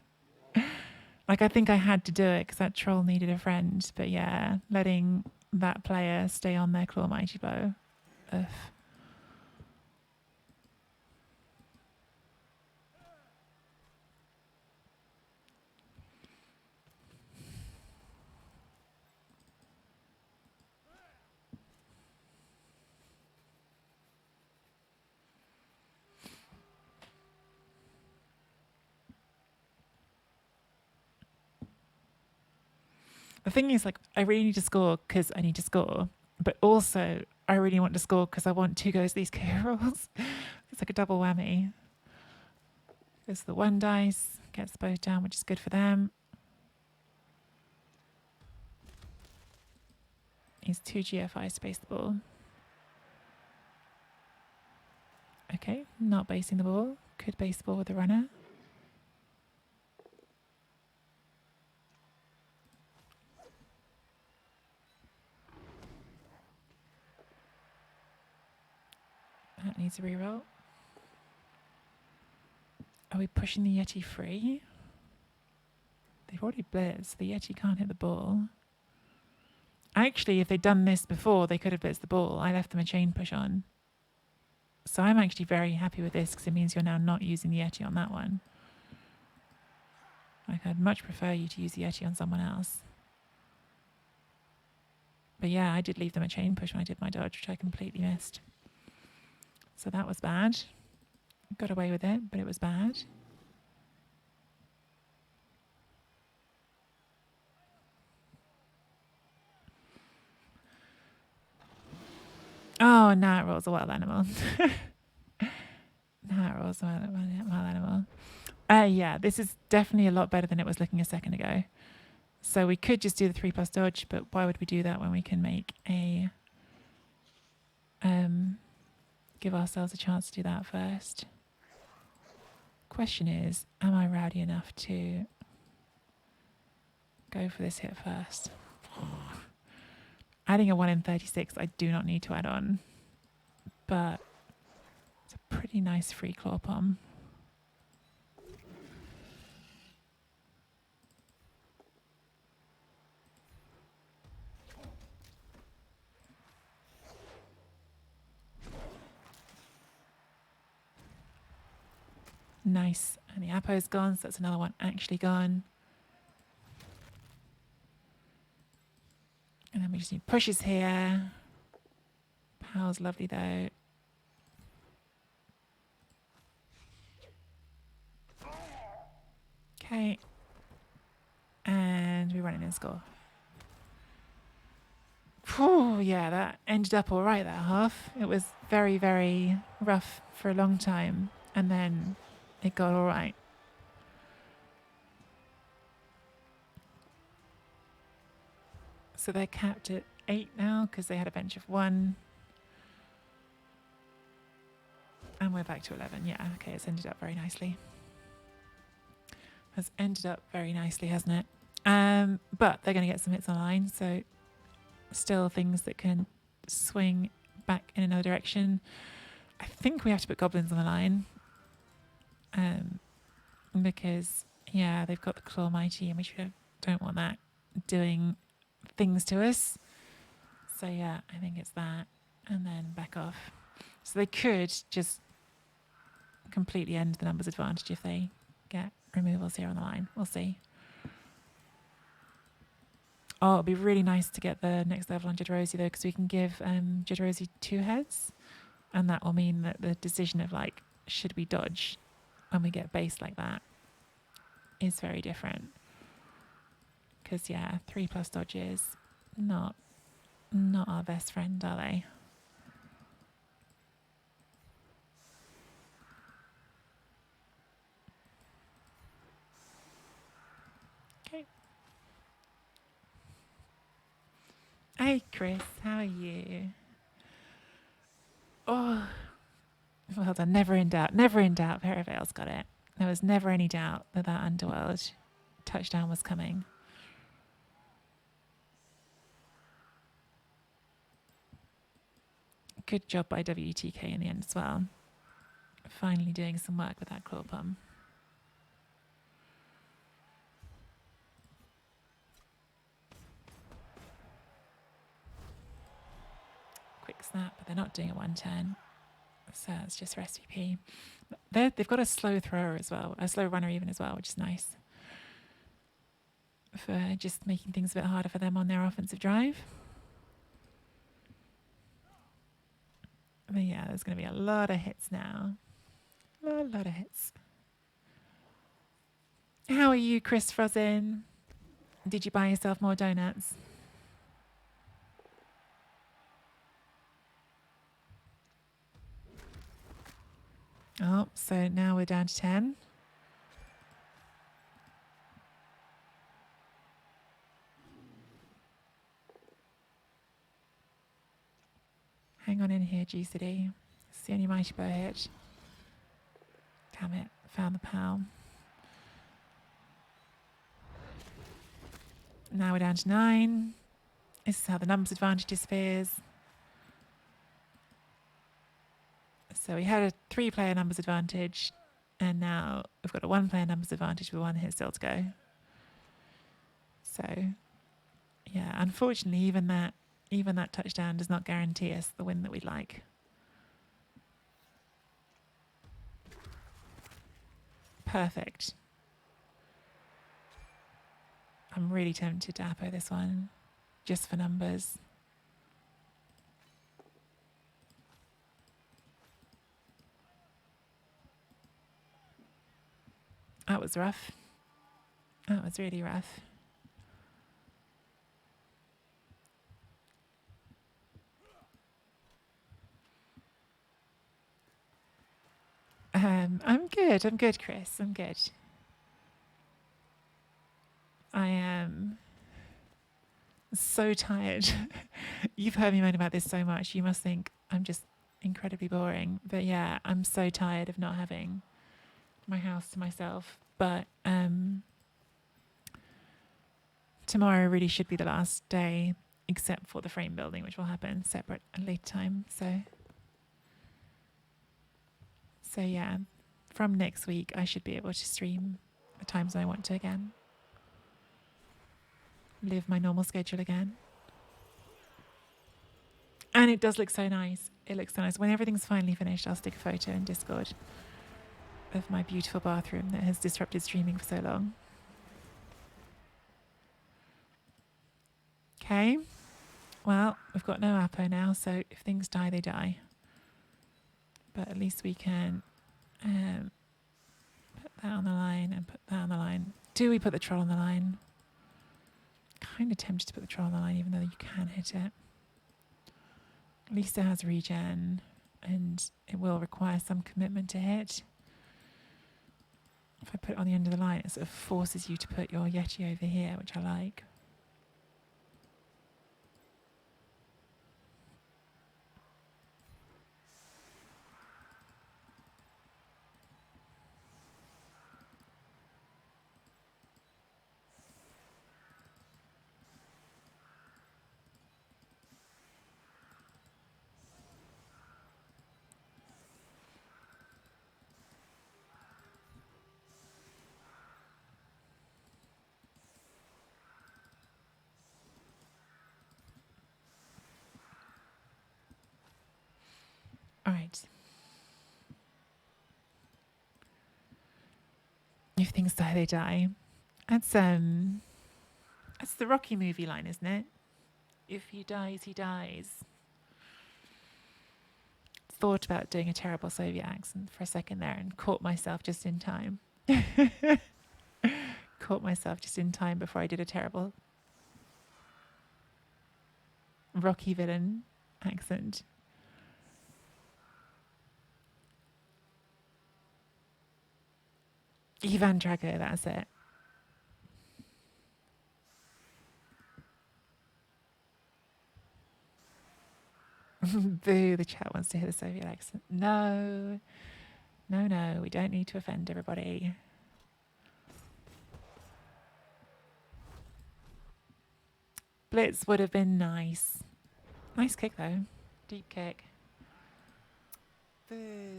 Speaker 1: Like, I think I had to do it because that troll needed a friend, but yeah, letting that player stay on their Claw Mighty Bow. Ugh. The thing is, like, I really need to score because I need to score, but also I really want to score because I want 2 goes these KO rolls. It's like a double whammy. Goes the 1 dice, gets both down, which is good for them. He's 2 GFI space the ball. Okay, not basing the ball. Could base the ball with the runner. That needs a reroll. Are we pushing the Yeti free? They've already blitzed. The Yeti can't hit the ball. Actually, if they'd done this before, they could have blitzed the ball. I left them a chain push on. So I'm actually very happy with this because it means you're now not using the Yeti on that one. Like, I'd much prefer you to use the Yeti on someone else. But yeah, I did leave them a chain push when I did my dodge, which I completely missed. So that was bad. Got away with it, but it was bad. Oh, now it rolls a wild animal. Now it rolls a wild animal. Yeah, this is definitely a lot better than it was looking a second ago. So we could just do the 3+ dodge, but why would we do that when we can make a... give ourselves a chance to do that first? Question is, am I rowdy enough to go for this hit first? Adding a 1 in 36, I do not need to add on, but it's a pretty nice free claw palm. Nice. And the Apo's gone, so that's another one actually gone. And then we just need pushes here. Pow's lovely though. Okay. And we run in and score. Whew, yeah, that ended up all right, that half. It was very, very rough for a long time. And then it got all right. So they're capped at 8 now because they had a bench of 1. And we're back to 11. Yeah, okay, it's ended up very nicely. Has ended up very nicely, hasn't it? But they're going to get some hits on the line, so still things that can swing back in another direction. I think we have to put goblins on the line. Because, yeah, they've got the Claw Mighty, and we don't want that doing things to us. So, yeah, I think it's that. And then back off. So they could just completely end the numbers advantage if they get removals here on the line. We'll see. Oh, it'd be really nice to get the next level on Jadrosi, though, because we can give Jadrosi 2 heads. And that will mean that the decision of, like, should we dodge when we get base like that is very different. Because, yeah, 3+ dodges, not our best friend, are they? Hey, Chris, how are you? Oh, well done. Never in doubt. Never in doubt. Perivale's got it. There was never any doubt that that underworld touchdown was coming. Good job by WTK in the end as well. Finally doing some work with that claw plum. Quick snap, but they're not doing a 110. So it's just for SVP. They've got a slow thrower as well, a slow runner even as well, which is nice. For just making things a bit harder for them on their offensive drive. But yeah, there's going to be a lot of hits now. A lot of hits. How are you, Chris Frozen? Did you buy yourself more donuts? Oh, so now we're down to 10. Hang on in here, GCD. It's the only mighty bow hit. Damn it, found the POW. Now we're down to 9. This is how the numbers advantage disappears. So we had a 3-player numbers advantage, and now we've got a 1-player numbers advantage with 1 hit still to go. So, yeah, unfortunately, even that touchdown does not guarantee us the win that we'd like. Perfect. I'm really tempted to Apo this one, just for numbers. That was rough. That was really rough. I'm good. I'm good, Chris. I'm good. I am so tired. You've heard me moan about this so much. You must think I'm just incredibly boring. But yeah, I'm so tired of not having my house to myself. But tomorrow really should be the last day, except for the frame building, which will happen separate at a later time. So yeah, from next week, I should be able to stream the times I want to again. Live my normal schedule again. And it does look so nice. It looks so nice. When everything's finally finished, I'll stick a photo in Discord of my beautiful bathroom that has disrupted streaming for so long. Okay. Well, we've got no Apo now, so if things die, they die. But at least we can put that on the line and put that on the line. Do we put the troll on the line? Kind of tempted to put the troll on the line, even though you can hit it. At least it has regen, and it will require some commitment to hit. If I put it on the end of the line, it sort of forces you to put your Yeti over here, which I like. All right. If things die, they die. That's the Rocky movie line, isn't it? If he dies, he dies. Thought about doing a terrible Soviet accent for a second there and caught myself just in time. Caught myself just in time before I did a terrible Rocky villain accent. Ivan Drago, that's it. Boo, the chat wants to hear the Soviet accent. No. No, no, we don't need to offend everybody. Blitz would have been nice. Nice kick, though. Deep kick.
Speaker 2: Boo.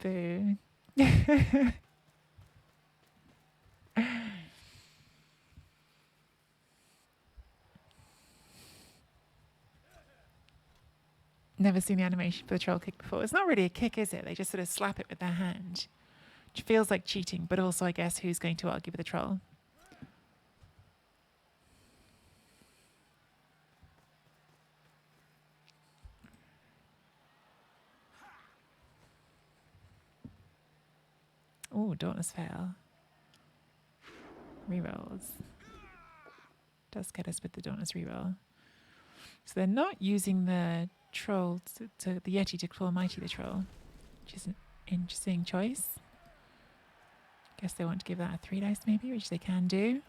Speaker 1: Boo. Never seen the animation for the troll kick before. It's not really a kick, is it? They just sort of slap it with their hand. Which feels like cheating, but also, I guess, who's going to argue with the troll? Oh, Dauntless fail. Rerolls. Does get us with the Dauntless reroll. So they're not using the troll, the Yeti to claw Mighty the troll, which is an interesting choice. Guess they want to give that a 3 dice maybe, which they can do.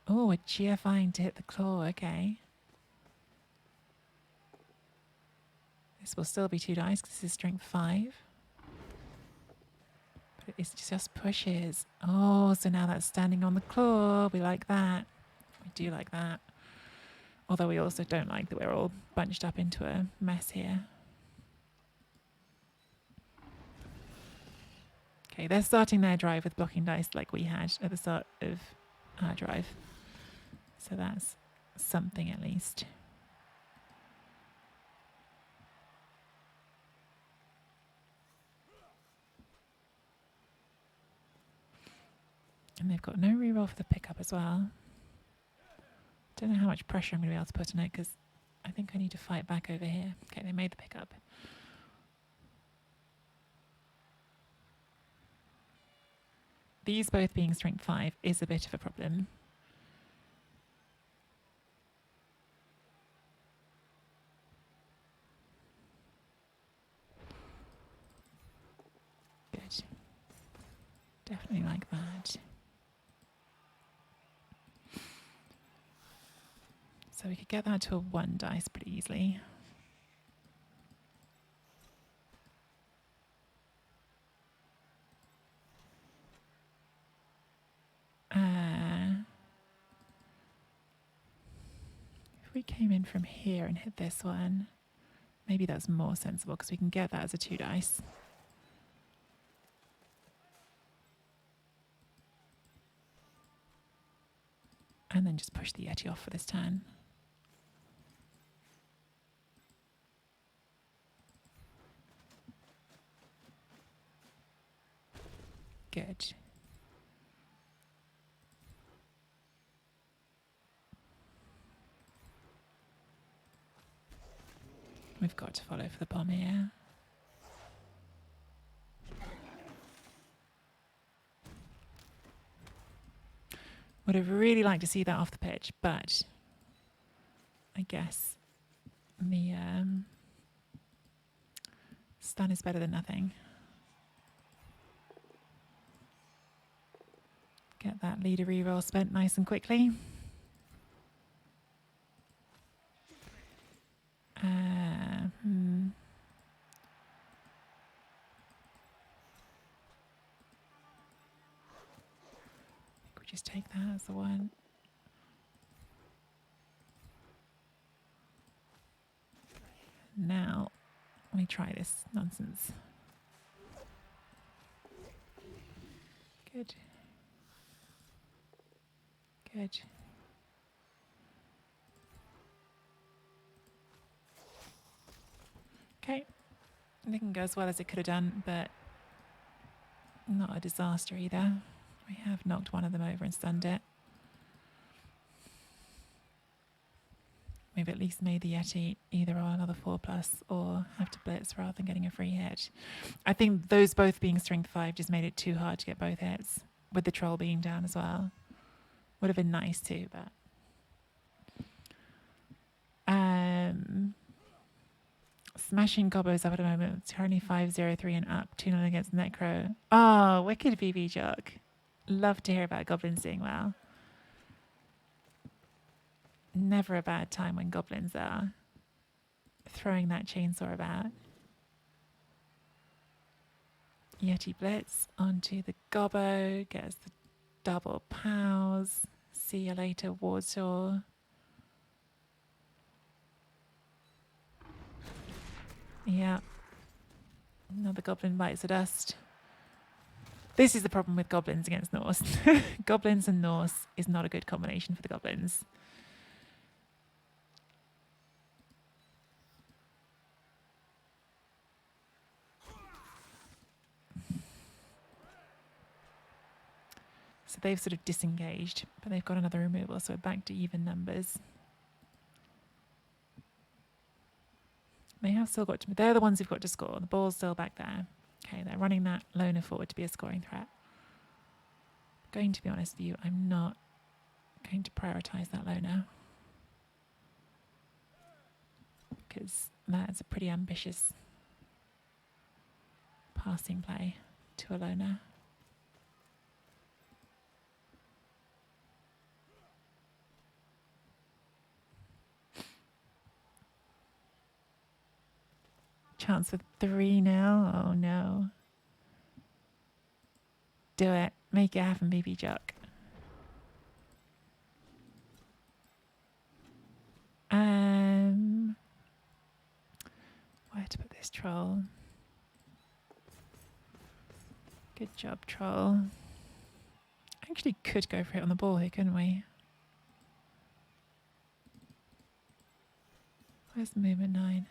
Speaker 1: Oh, a GFI to hit the claw, okay. This will still be 2 dice because this is strength 5. But it's just pushes. Oh, so now that's standing on the claw. We like that. We do like that. Although we also don't like that we're all bunched up into a mess here. Okay, they're starting their drive with blocking dice like we had at the start of our drive. So that's something at least. And they've got no reroll for the pickup as well. Don't know how much pressure I'm going to be able to put on it because I think I need to fight back over here. Okay, they made the pickup. These both being strength 5 is a bit of a problem. Good. Definitely like that. So we could get that to a 1 dice pretty easily. If we came in from here and hit this one, maybe that's more sensible because we can get that as a 2 dice. And then just push the Yeti off for this turn. Good. We've got to follow for the bomb here. Would have really liked to see that off the pitch, but I guess the stun is better than nothing. Get that leader reroll spent nice and quickly. Just take that as the one. Now, let me try this nonsense. Good. Good. Okay. I think it can go as well as it could have done, but not a disaster either. We have knocked one of them over and stunned it. We've at least made the Yeti either roll another 4+ or have to blitz rather than getting a free hit. I think those both being strength 5 just made it too hard to get both hits, with the troll being down as well. Would have been nice too, but... Smashing Gobbo's up at the moment. It's currently 5-0-3 and up. 2-0 against Necro. Oh, wicked BB Jock. Love to hear about goblins doing well. Never a bad time when goblins are throwing that chainsaw about. Yeti Blitz onto the gobbo, gets the double pows. See you later, Warsaw. Yeah. Another goblin bites the dust. This is the problem with goblins against Norse. Goblins and Norse is not a good combination for the goblins. So they've sort of disengaged, but they've got another removal, so we're back to even numbers. They have still got to... They're the ones who've got to score. The ball's still back there. Okay, they're running that loner forward to be a scoring threat. Going to be honest with you, I'm not going to prioritise that loner. Because that's a pretty ambitious passing play to a loner. Chance for 3-0. Oh no. Do it. Make it happen, baby Jock. Where to put this troll? Good job, troll. Actually could go for it on the ball here, couldn't we? Where's movement 9?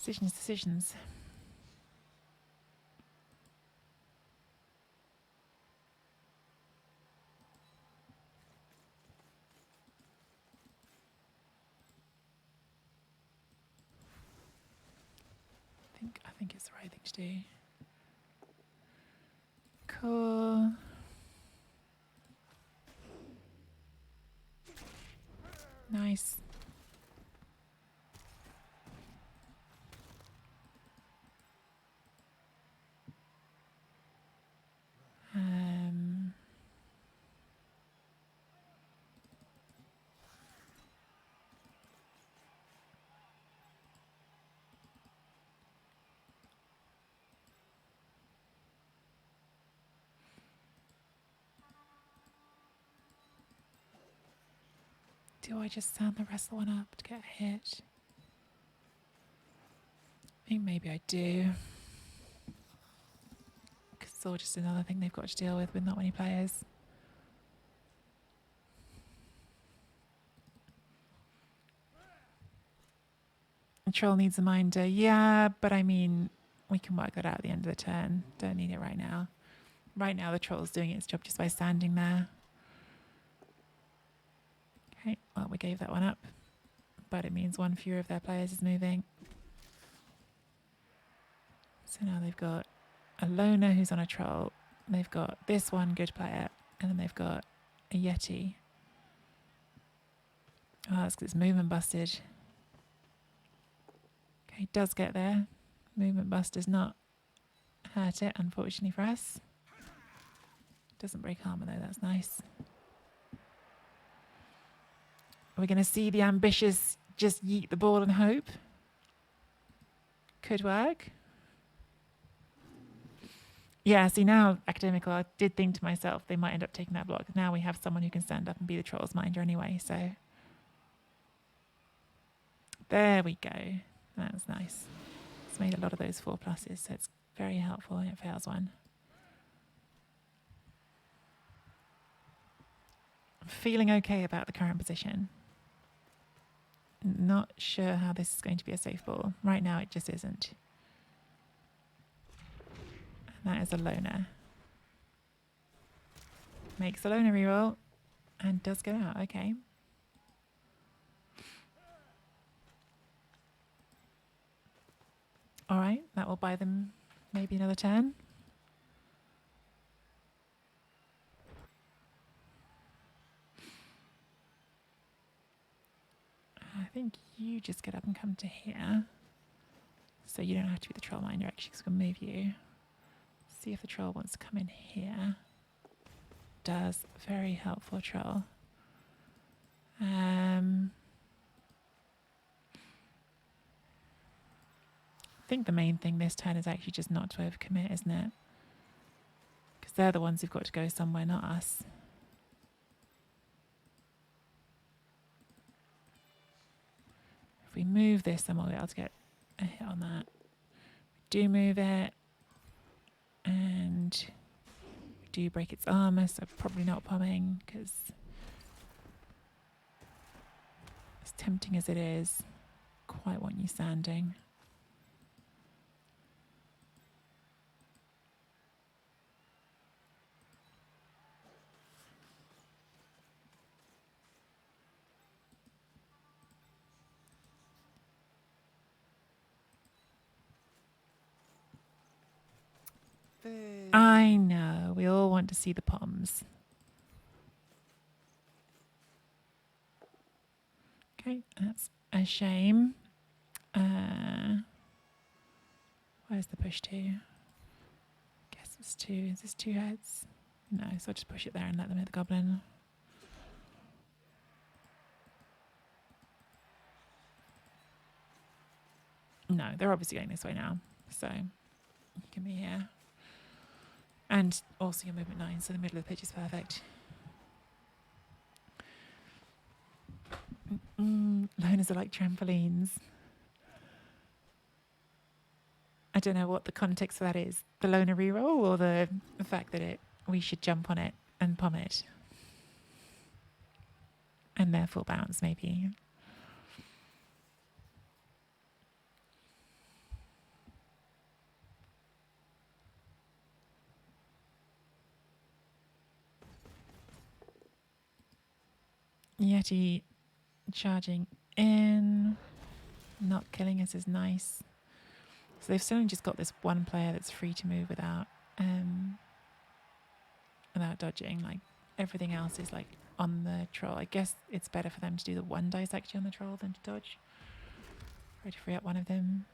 Speaker 1: Decisions. I think it's the right thing to do. Cool. Nice. Do I just sound the rest of the one up to get a hit? I think maybe I do. Because it's all just another thing they've got to deal with not many players. The troll needs a minder. Yeah, but I mean, we can work that out at the end of the turn. Don't need it right now. Right now, the troll's doing its job just by standing there. Okay, well, we gave that one up. But it means one fewer of their players is moving. So now they've got a loner who's on a troll. They've got this one good player. And then they've got a Yeti. Oh, that's because it's movement busted. Okay, does get there. Movement bust does not hurt it, unfortunately for us. Doesn't break armor though, that's nice. Are we going to see the ambitious just yeet the ball and hope? Could work. Yeah, see now, Academical, I did think to myself they might end up taking that block. Now we have someone who can stand up and be the troll's minder anyway, so. There we go. That was nice. It's made a lot of those 4+s, so it's very helpful when it fails one. I'm feeling okay about the current position. Not sure how this is going to be a safe ball. Right now it just isn't. And that is a loner. Makes a loner reroll and does go out. Okay. All right, that will buy them maybe another turn. think you just get up and come to here. So you don't have to be the troll minder actually, because we'll move you. See if the troll wants to come in here. Does. Very helpful troll. I think the main thing this turn is actually just not to overcommit, isn't it? Because they're the ones who've got to go somewhere, not us. If we move this, then we'll be able to get a hit on that. We do move it, and we do break its armor, so probably not bombing, because as tempting as it is, quite want you sanding. I know, we all want to see the poms. Okay, that's a shame. Where's the push to? Guess it's two. Is this 2 heads? No, so I'll just push it there and let them hit the goblin. No, they're obviously going this way now. So, give me here. And also your movement 9, so the middle of the pitch is perfect. Loners are like trampolines. I don't know what the context of that is. The loner reroll or the fact that we should jump on it and pom it. And therefore bounce, maybe. Yeti charging in. Not killing us is nice. So they've still just got this one player that's free to move without dodging. Like everything else is like on the troll. I guess it's better for them to do the 1 dice actually on the troll than to dodge. Try to free up one of them.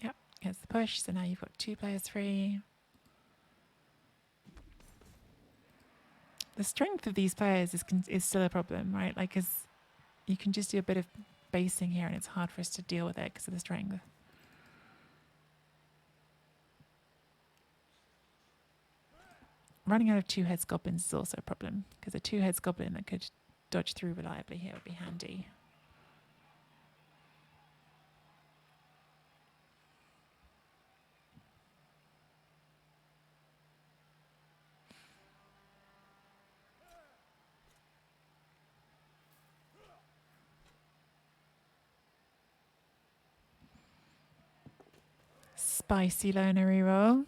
Speaker 1: Yep, gets the push. So now you've got 2 players free. The strength of these players is still a problem, right? Like, because you can just do a bit of basing here and it's hard for us to deal with it because of the strength. Running out of 2 heads goblins is also a problem because a 2 heads goblin that could dodge through reliably here would be handy. Spicy loner reroll.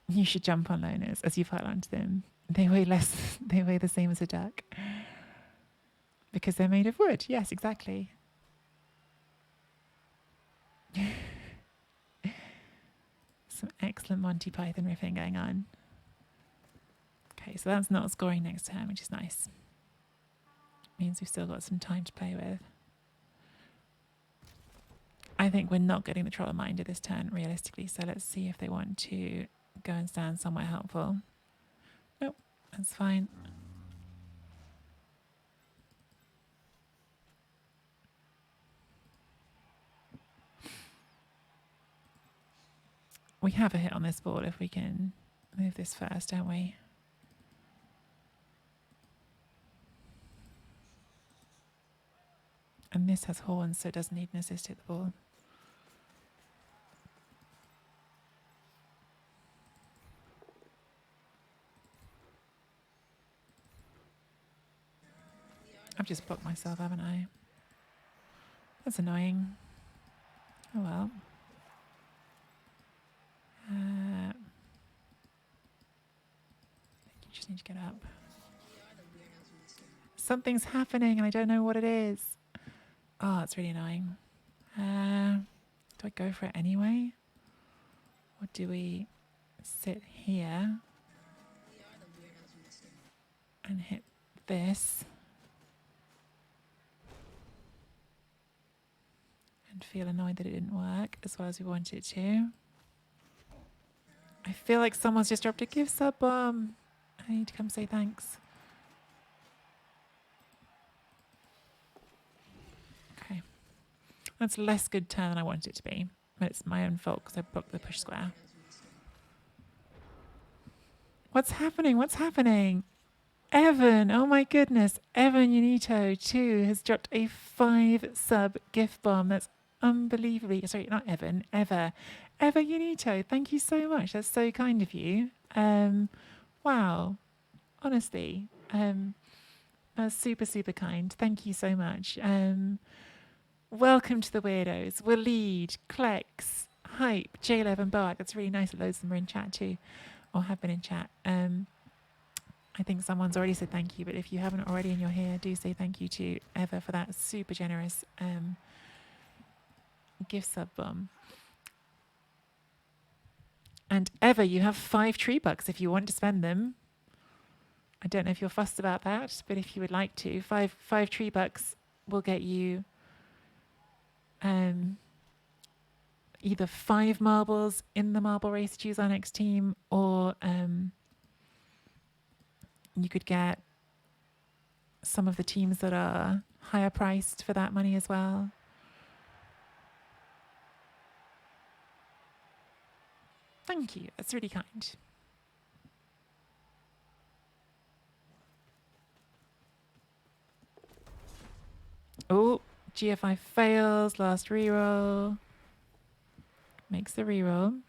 Speaker 1: You should jump on loners as you've highlighted them. They weigh less, they weigh the same as a duck. Because they're made of wood. Yes, exactly. Some excellent Monty Python riffing going on. Okay, so that's not scoring next turn, which is nice. Means we've still got some time to play with. I think we're not getting the troll minder this turn, realistically, so let's see if they want to go and stand somewhere helpful. Nope, that's fine. We have a hit on this board if we can move this first, don't we? And this has horns, so it doesn't need an assist hit the ball. I've just blocked myself, haven't I? That's annoying. Oh well. I think you just need to get up. Something's happening and I don't know what it is. Oh, it's really annoying. Do I go for it anyway? Or do we sit here and hit this and feel annoyed that it didn't work as well as we wanted it to? I feel like someone's just dropped a gift sub bomb. I need to come say thanks. Okay. That's a less good turn than I wanted it to be. But it's my own fault because I blocked the push square. What's happening? What's happening? Evan, oh my goodness. Evan Unito 2 has dropped a 5 sub gift bomb. That's unbelievably, sorry, not Evan, Eva. Eva Unito, thank you so much. That's so kind of you. Wow. Honestly. That's super, super kind. Thank you so much. Welcome to the Weirdos. Waleed, Klex, Hype, J11 and Bark. That's really nice that loads of them are in chat too, or have been in chat. I think someone's already said thank you, but if you haven't already and you're here, do say thank you to Eva for that super generous gift sub bomb. And Eva, you have 5 tree bucks if you want to spend them. I don't know if you're fussed about that, but if you would like to, five tree bucks will get you either 5 marbles in the marble race to choose our next team, or you could get some of the teams that are higher priced for that money as well. Thank you. That's really kind. Oh, GFI fails. Last reroll. Makes the reroll.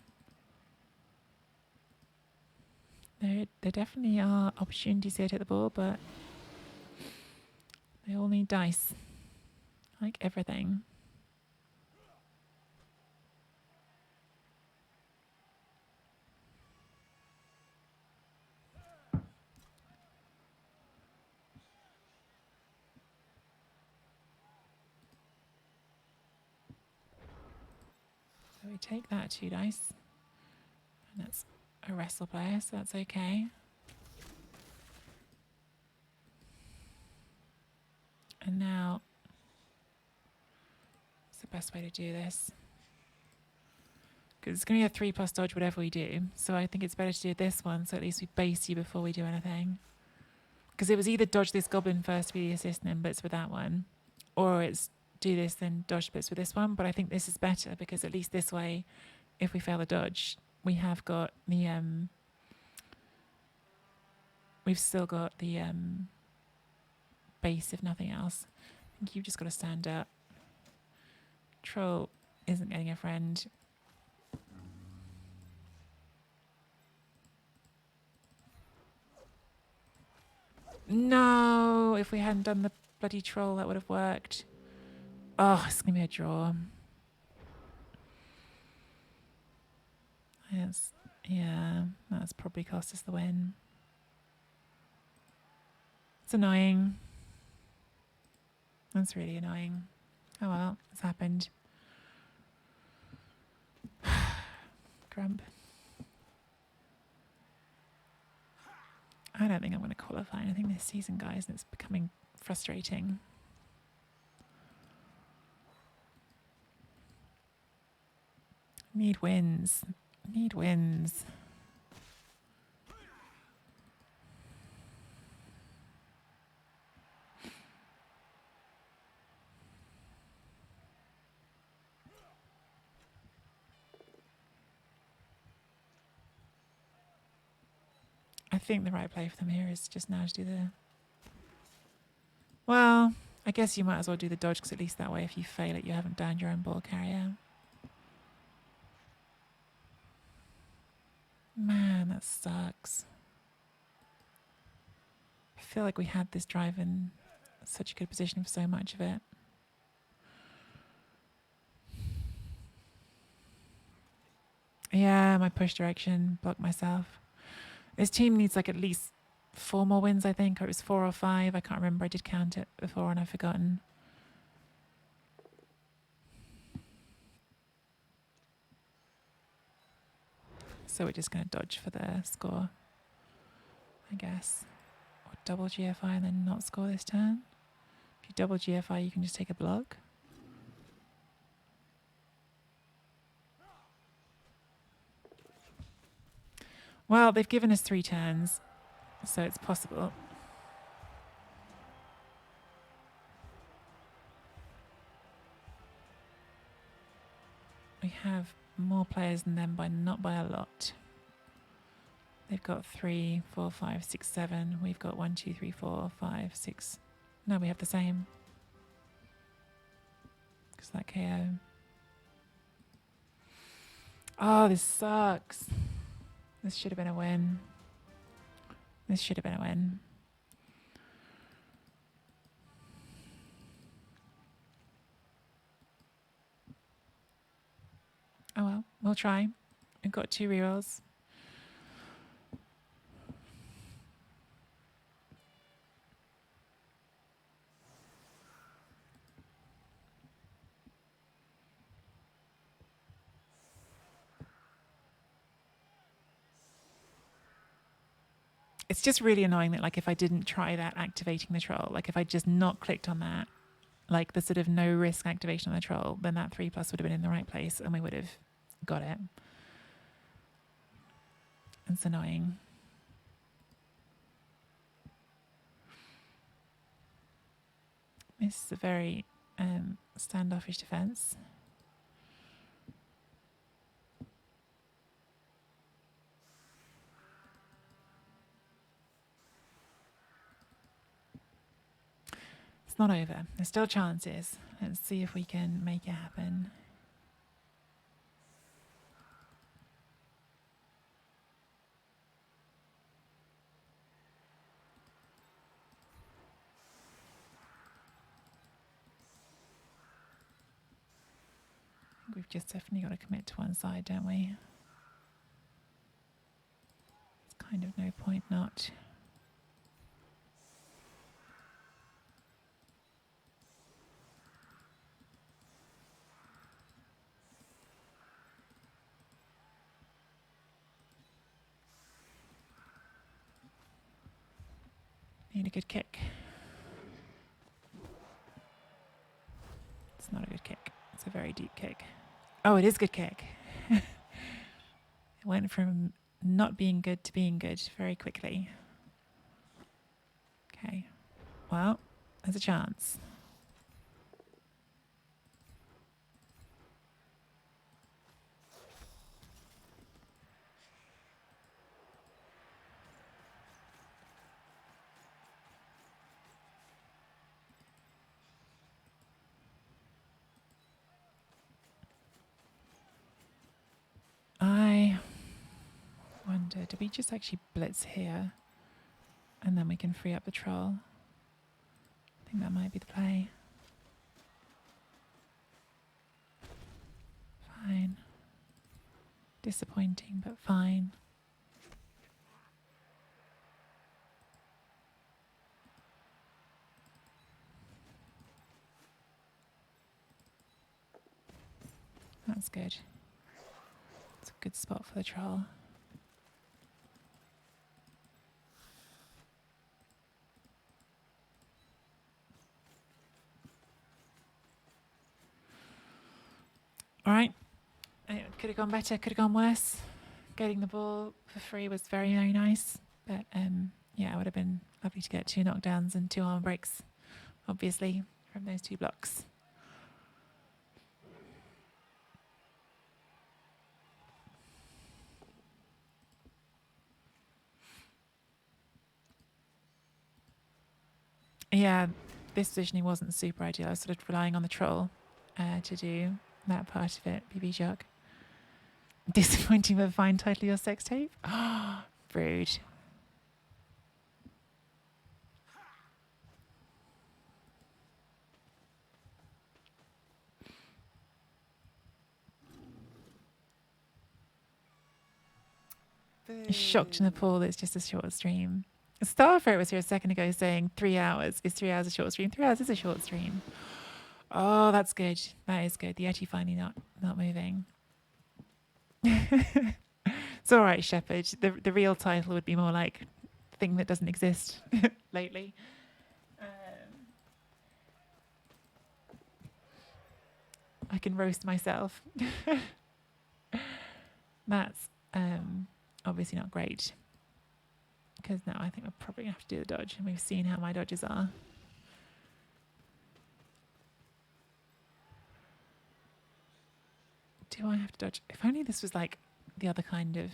Speaker 1: There definitely are opportunities here to hit the ball, but they all need dice. Like everything. So we take that 2 dice. And that's a wrestle player, so that's okay. And now, what's the best way to do this? Because it's going to be a 3+ dodge whatever we do. So I think it's better to do this one, so at least we base you before we do anything. Because it was either dodge this goblin first to be the assistant bits with that one, or it's do this then dodge bits with this one. But I think this is better because at least this way, if we fail the dodge, we have got the we've still got the base if nothing else. I think you've just got to stand up. Troll isn't getting a friend. No, if we hadn't done the bloody troll, that would have worked. Oh, it's going to be a draw. Yes, yeah, that's probably cost us the win. It's annoying. That's really annoying. Oh well, it's happened. Grump. I don't think I'm going to qualify anything this season, guys, and it's becoming frustrating. Need wins. Need wins. I think the right play for them here is just now to do the... Well, I guess you might as well do the dodge, because at least that way if you fail it, you haven't downed your own ball carrier. Man, that sucks. I feel like we had this drive in such a good position for so much of it. Yeah, my push direction, blocked myself. This team needs like at least 4 more wins, I think, or it was 4 or 5. I can't remember. I did count it before and I've forgotten. So we're just going to dodge for the score, I guess. Or double GFI and then not score this turn. If you double GFI, you can just take a block. Well, they've given us 3 turns, so it's possible. We have more players than them, by not by a lot. They've got 3, 4, 5, 6, 7. We've got 1, 2, 3, 4, 5, 6. No, we have the same. Because that KO. Oh, this sucks. This should have been a win. This should have been a win. Oh well, we'll try. We've got 2 rerolls. It's just really annoying that, like, if I didn't try that activating the troll, like if I just not clicked on that, like the sort of no risk activation on the troll, then that 3+ would have been in the right place and we would have got it. It's annoying. This is a very standoffish defense. It's not over. There's still chances. Let's see if we can make it happen. I think we've just definitely got to commit to one side, don't we? It's kind of no point not. Need a good kick. It's not a good kick. It's a very deep kick. Oh, it is a good kick. It went from not being good to being good very quickly. Okay. Well, there's a chance. I wonder, do we just actually blitz here and then we can free up the troll? I think that might be the play. Fine. Disappointing, but fine. That's good. It's a good spot for the troll. All right. It could have gone better, could have gone worse. Getting the ball for free was very, very nice. But yeah, it would have been lovely to get 2 knockdowns and 2 arm breaks, obviously, from those 2 blocks. Yeah, this positioning wasn't super ideal. I was sort of relying on the troll to do that part of it, BB Jock. Disappointing but fine title your sex tape? Ah, rude. Shocked in the pool that it's just a short stream. Starfreight was here a second ago saying 3 hours. Is 3 hours a short stream? 3 hours is a short stream. Oh, that's good. That is good. The Yeti finally not moving. It's all right, Shepherd. The real title would be more like thing that doesn't exist lately. I can roast myself. That's obviously not great. Because now I think we're probably going to have to do the dodge. And we've seen how my dodges are. Do I have to dodge? If only this was like the other kind of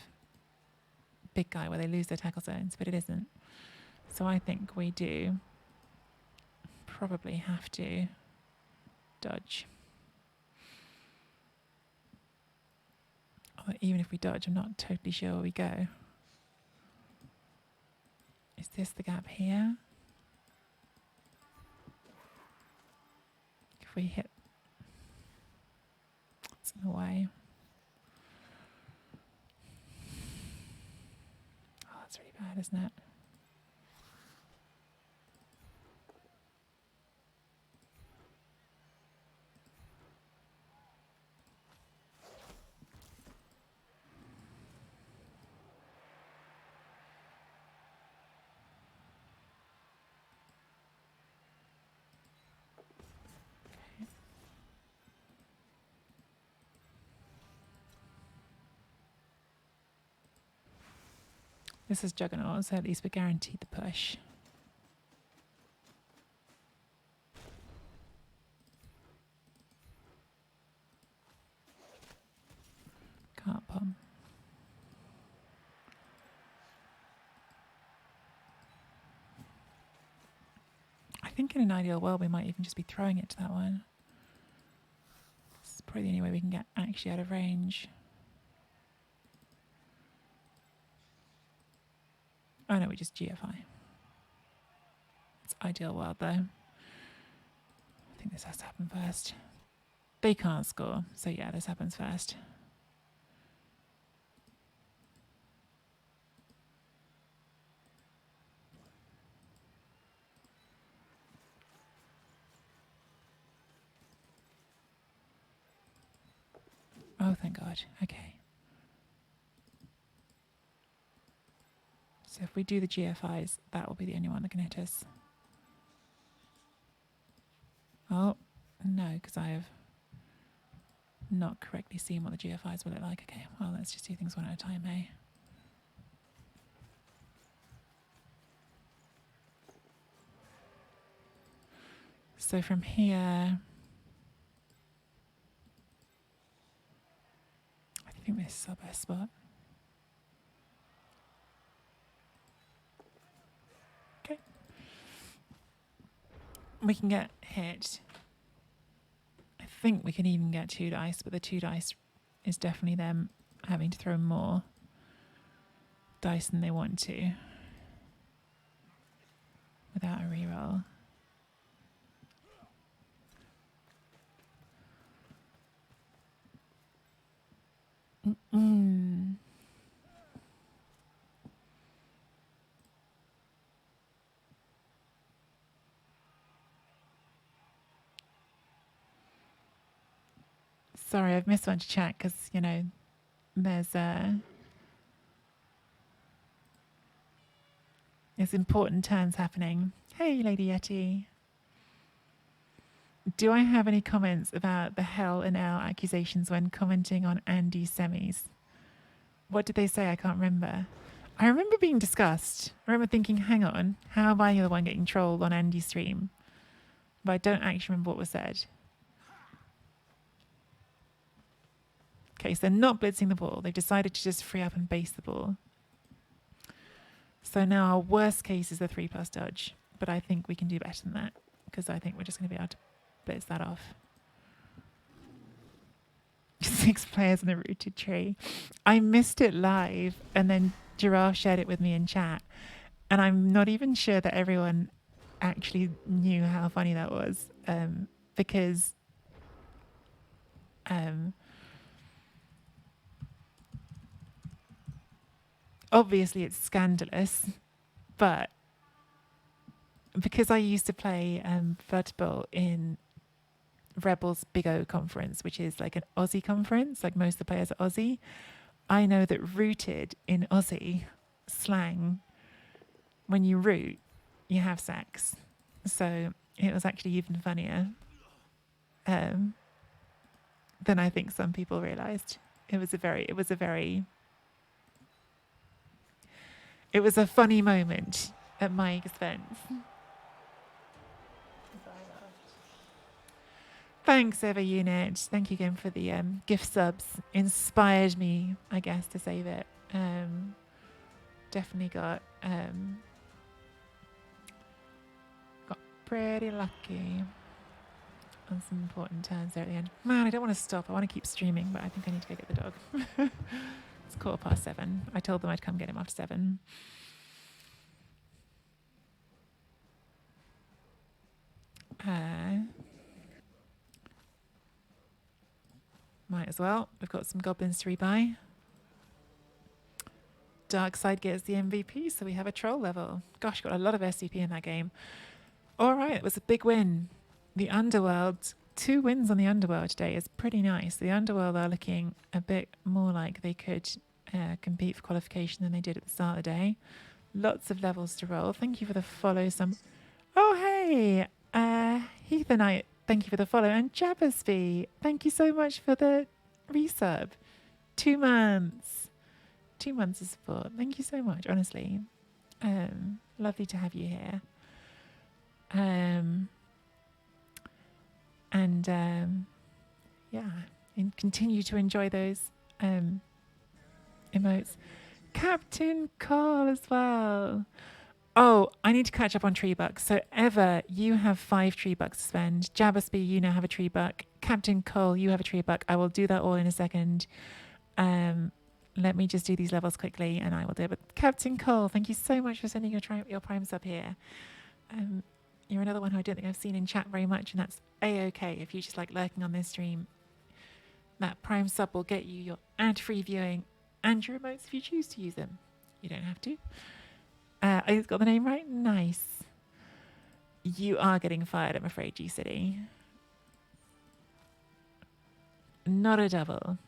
Speaker 1: big guy where they lose their tackle zones, but it isn't. So I think we do probably have to dodge. Or even if we dodge, I'm not totally sure where we go. Is this the gap here? If we hit... It's in the way. Oh, that's really bad, isn't it? This is Juggernaut, so at least we're guaranteed the push. Can't bomb. I think in an ideal world we might even just be throwing it to that one. It's probably the only way we can get actually out of range. Oh no, we just GFI. It's ideal world though. I think this has to happen first. They can't score, so yeah, this happens first. Oh, thank God. Okay. So if we do the GFIs, that will be the only one that can hit us. Oh, no, because I have not correctly seen what the GFIs will look like. Okay, well, let's just do things one at a time, hey? So from here... I think this is our best spot. Okay. We can get hit. I think we can even get 2 dice, but the 2 dice is definitely them having to throw more dice than they want to without a reroll. Sorry, I've missed one to chat because, you know, there's important turns happening. Hey, Lady Yeti. Do I have any comments about the Hell and L accusations when commenting on Andy's semis? What did they say? I can't remember. I remember being discussed. I remember thinking, hang on, how am I the one getting trolled on Andy's stream? But I don't actually remember what was said. Okay, so they're not blitzing the ball. They've decided to just free up and base the ball. So now our worst case is the 3+ dodge. But I think we can do better than that because I think we're just going to be able to blitz that off. 6 players in the rooted tree. I missed it live and then Giraffe shared it with me in chat. And I'm not even sure that everyone actually knew how funny that was because obviously it's scandalous, but because I used to play Blood in Rebels Big O conference, which is like an Aussie conference, like most of the players are Aussie. I know that rooted in Aussie slang, when you root, you have sex. So it was actually even funnier than I think some people realised. It was a funny moment at my expense. Thanks, Ever Unit. Thank you again for the gift subs. Inspired me, I guess, to save it. Definitely got pretty lucky on some important turns there at the end. Man, I don't want to stop. I want to keep streaming, but I think I need to go get the dog. It's 7:15. I told them I'd come get him after 7. Might as well. We've got some goblins to rebuy. Darkside gets the MVP, so we have a troll level. Gosh, got a lot of SCP in that game. All right, it was a big win. The Underworld, 2 wins on the Underworld today is pretty nice. The Underworld are looking a bit more like they could compete for qualification than they did at the start of the day. Lots of levels to roll. Thank you for the follow. Oh, hey, Heathenite, thank you for the follow. And Jabbersby, thank you so much for the resub. 2 months. 2 months of support. Thank you so much, honestly. Lovely to have you here. Yeah, and continue to enjoy those emotes. Captain Cole as well. Oh, I need to catch up on tree bucks. So Eva, you have 5 tree bucks to spend. Jabbersby, you now have a tree buck. Captain Cole, you have a tree buck. I will do that all in a second. Let me just do these levels quickly and I will do it. But Captain Cole, thank you so much for sending your prime sub here. You're another one who I don't think I've seen in chat very much, and that's A-OK. If you just like lurking on this stream, that prime sub will get you your ad-free viewing and your emotes if you choose to use them. You don't have to. I got the name right? Nice. You are getting fired, I'm afraid, G-City. Not a double.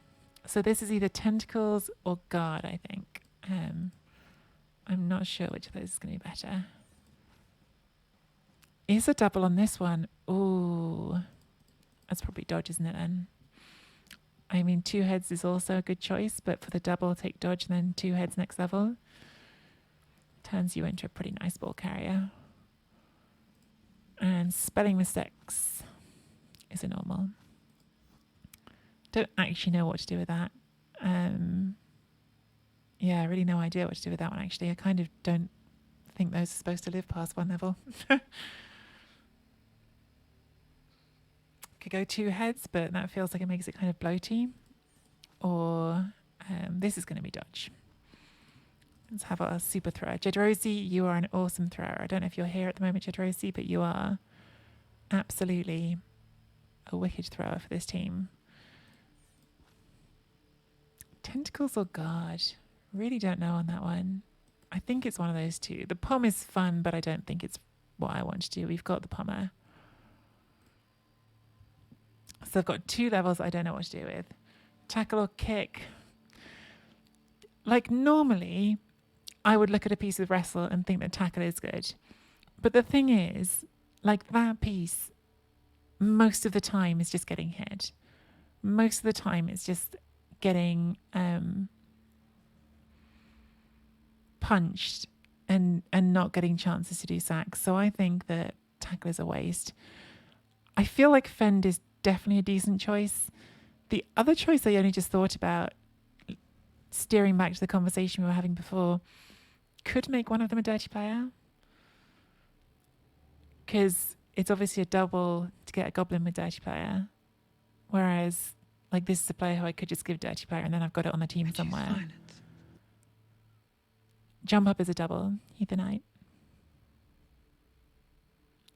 Speaker 1: So this is either Tentacles or Guard, I think. I'm not sure which of those is going to be better. Is a double on this one. Ooh. That's probably Dodge, isn't it, then? I mean, 2 heads is also a good choice, but for the double, take Dodge and then 2 heads next level. Turns you into a pretty nice ball carrier. And spelling mistakes is a normal. Don't actually know what to do with that. Yeah, really no idea what to do with that one, actually. I kind of don't think those are supposed to live past 1 level. Could go 2 heads, but that feels like it makes it kind of bloaty. Or this is going to be Dodge. Let's have our super thrower. Jedrosi, you are an awesome thrower. I don't know if you're here at the moment, Jedrosi, but you are absolutely a wicked thrower for this team. Tentacles or Guard? Really don't know on that one. I think it's one of those 2. The Pom is fun, but I don't think it's what I want to do. We've got the Pommer. So I've got 2 levels I don't know what to do with. Tackle or kick. Like normally, I would look at a piece of wrestle and think that tackle is good. But the thing is, like that piece, most of the time is just getting hit. Most of the time it's just getting punched and not getting chances to do sacks. So I think that tackle is a waste. I feel like fend is definitely a decent choice. The other choice I only just thought about, steering back to the conversation we were having before, could make one of them a dirty player. Because it's obviously a double to get a goblin with dirty player. Whereas, like, this is a player who I could just give dirty player and then I've got it on the team somewhere. Jump up is a double. Heathenite.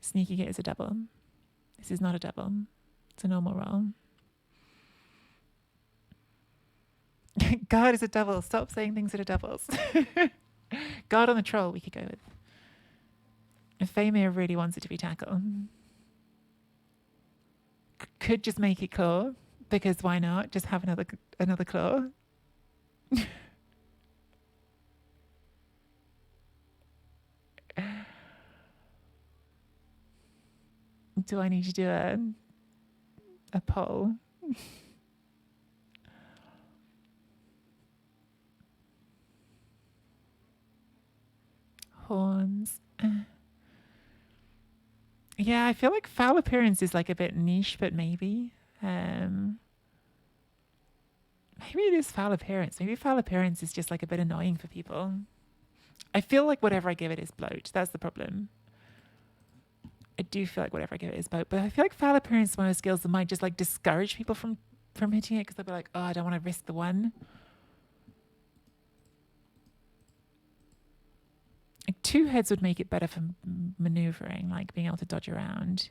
Speaker 1: Sneaky hit is a double. This is not a double. It's a normal roll. Guard is a double. Stop saying things that are doubles. Guard on the troll we could go with. Faemir really wants it to be tackle. Could just make it claw, because why not? Just have another claw. Do I need to do a poll? Horns. Yeah, I feel like foul appearance is like a bit niche, but maybe. Maybe it is foul appearance. Maybe foul appearance is just like a bit annoying for people. I feel like whatever I give it is bloat. That's the problem. I do feel like whatever I give it is bloat, but I feel like foul appearance is one of those skills that might just like discourage people from hitting it because they'll be like, oh, I don't want to risk the one. Like 2 heads would make it better for maneuvering, like being able to dodge around.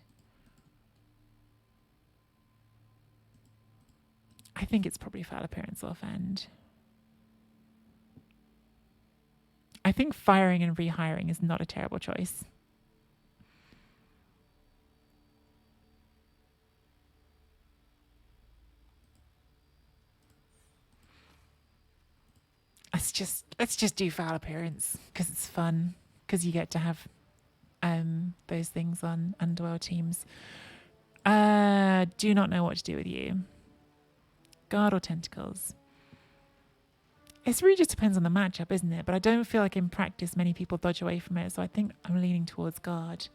Speaker 1: I think it's probably foul appearance or offend. I think firing and rehiring is not a terrible choice. Let's just do foul appearance because it's fun, because you get to have those things on underworld teams. Do not know what to do with you. Guard or tentacles? It really just depends on the matchup, isn't it? But I don't feel like in practice many people dodge away from it, so I think I'm leaning towards guard.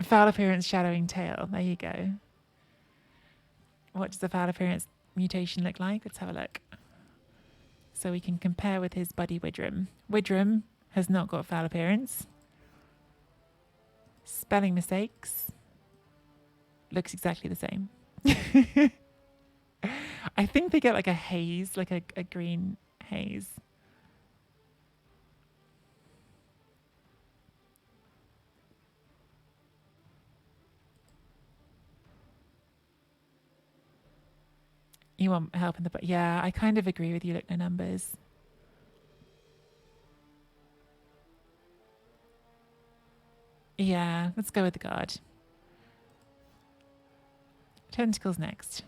Speaker 1: Foul appearance, shadowing tail. There you go. What does the foul appearance mutation look like? Let's have a look. So we can compare with his buddy Widram. Widram has not got foul appearance. Spelling mistakes. Looks exactly the same. I think they get like a haze, like a green haze. You want help in the... Yeah, I kind of agree with you. Look, no numbers. Yeah, let's go with the guard. Tentacles next.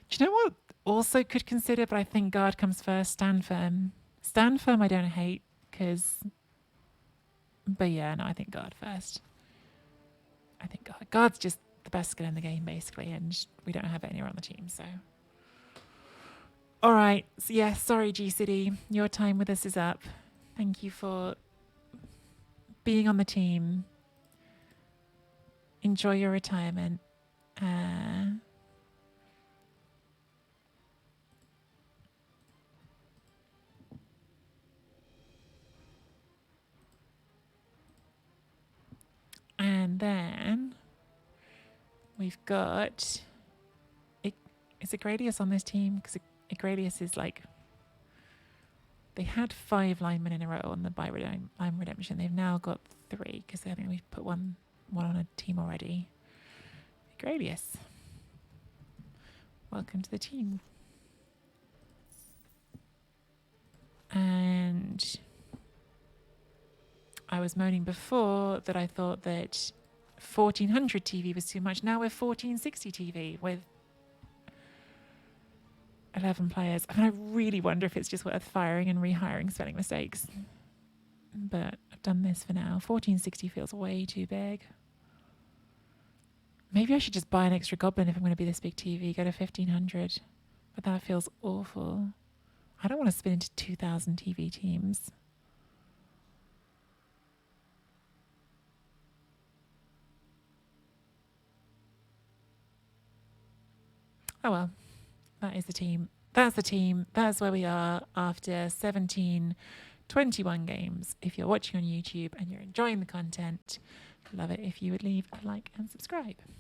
Speaker 1: Do you know what also could consider, but I think guard comes first? Stand firm. Stand firm I don't hate, because... But yeah, no, I think guard first. I think guard. Guard's just the best skill in the game, basically, and we don't have it anywhere on the team, so... All right. So yeah, sorry, G-City. Your time with us is up. Thank you for being on the team. Enjoy your retirement. And then we've got... Is Agradius on this team? Because Agradius is like... They had 5 linemen in a row on the line redemption. They've now got 3, because I think we've put one on a team already. Agradius. Welcome to the team. And I was moaning before that I thought that 1400 TV was too much. Now we're 1460 TV with 11 players. I mean, I really wonder if it's just worth firing and rehiring spelling mistakes. But I've done this for now. 1460 feels way too big. Maybe I should just buy an extra goblin if I'm going to be this big TV. Go to 1500. But that feels awful. I don't want to spin into 2000 TV teams. Oh well. That is the team. That's the team. That's where we are after 21 games. If you're watching on YouTube and you're enjoying the content, love it if you would leave a like and subscribe.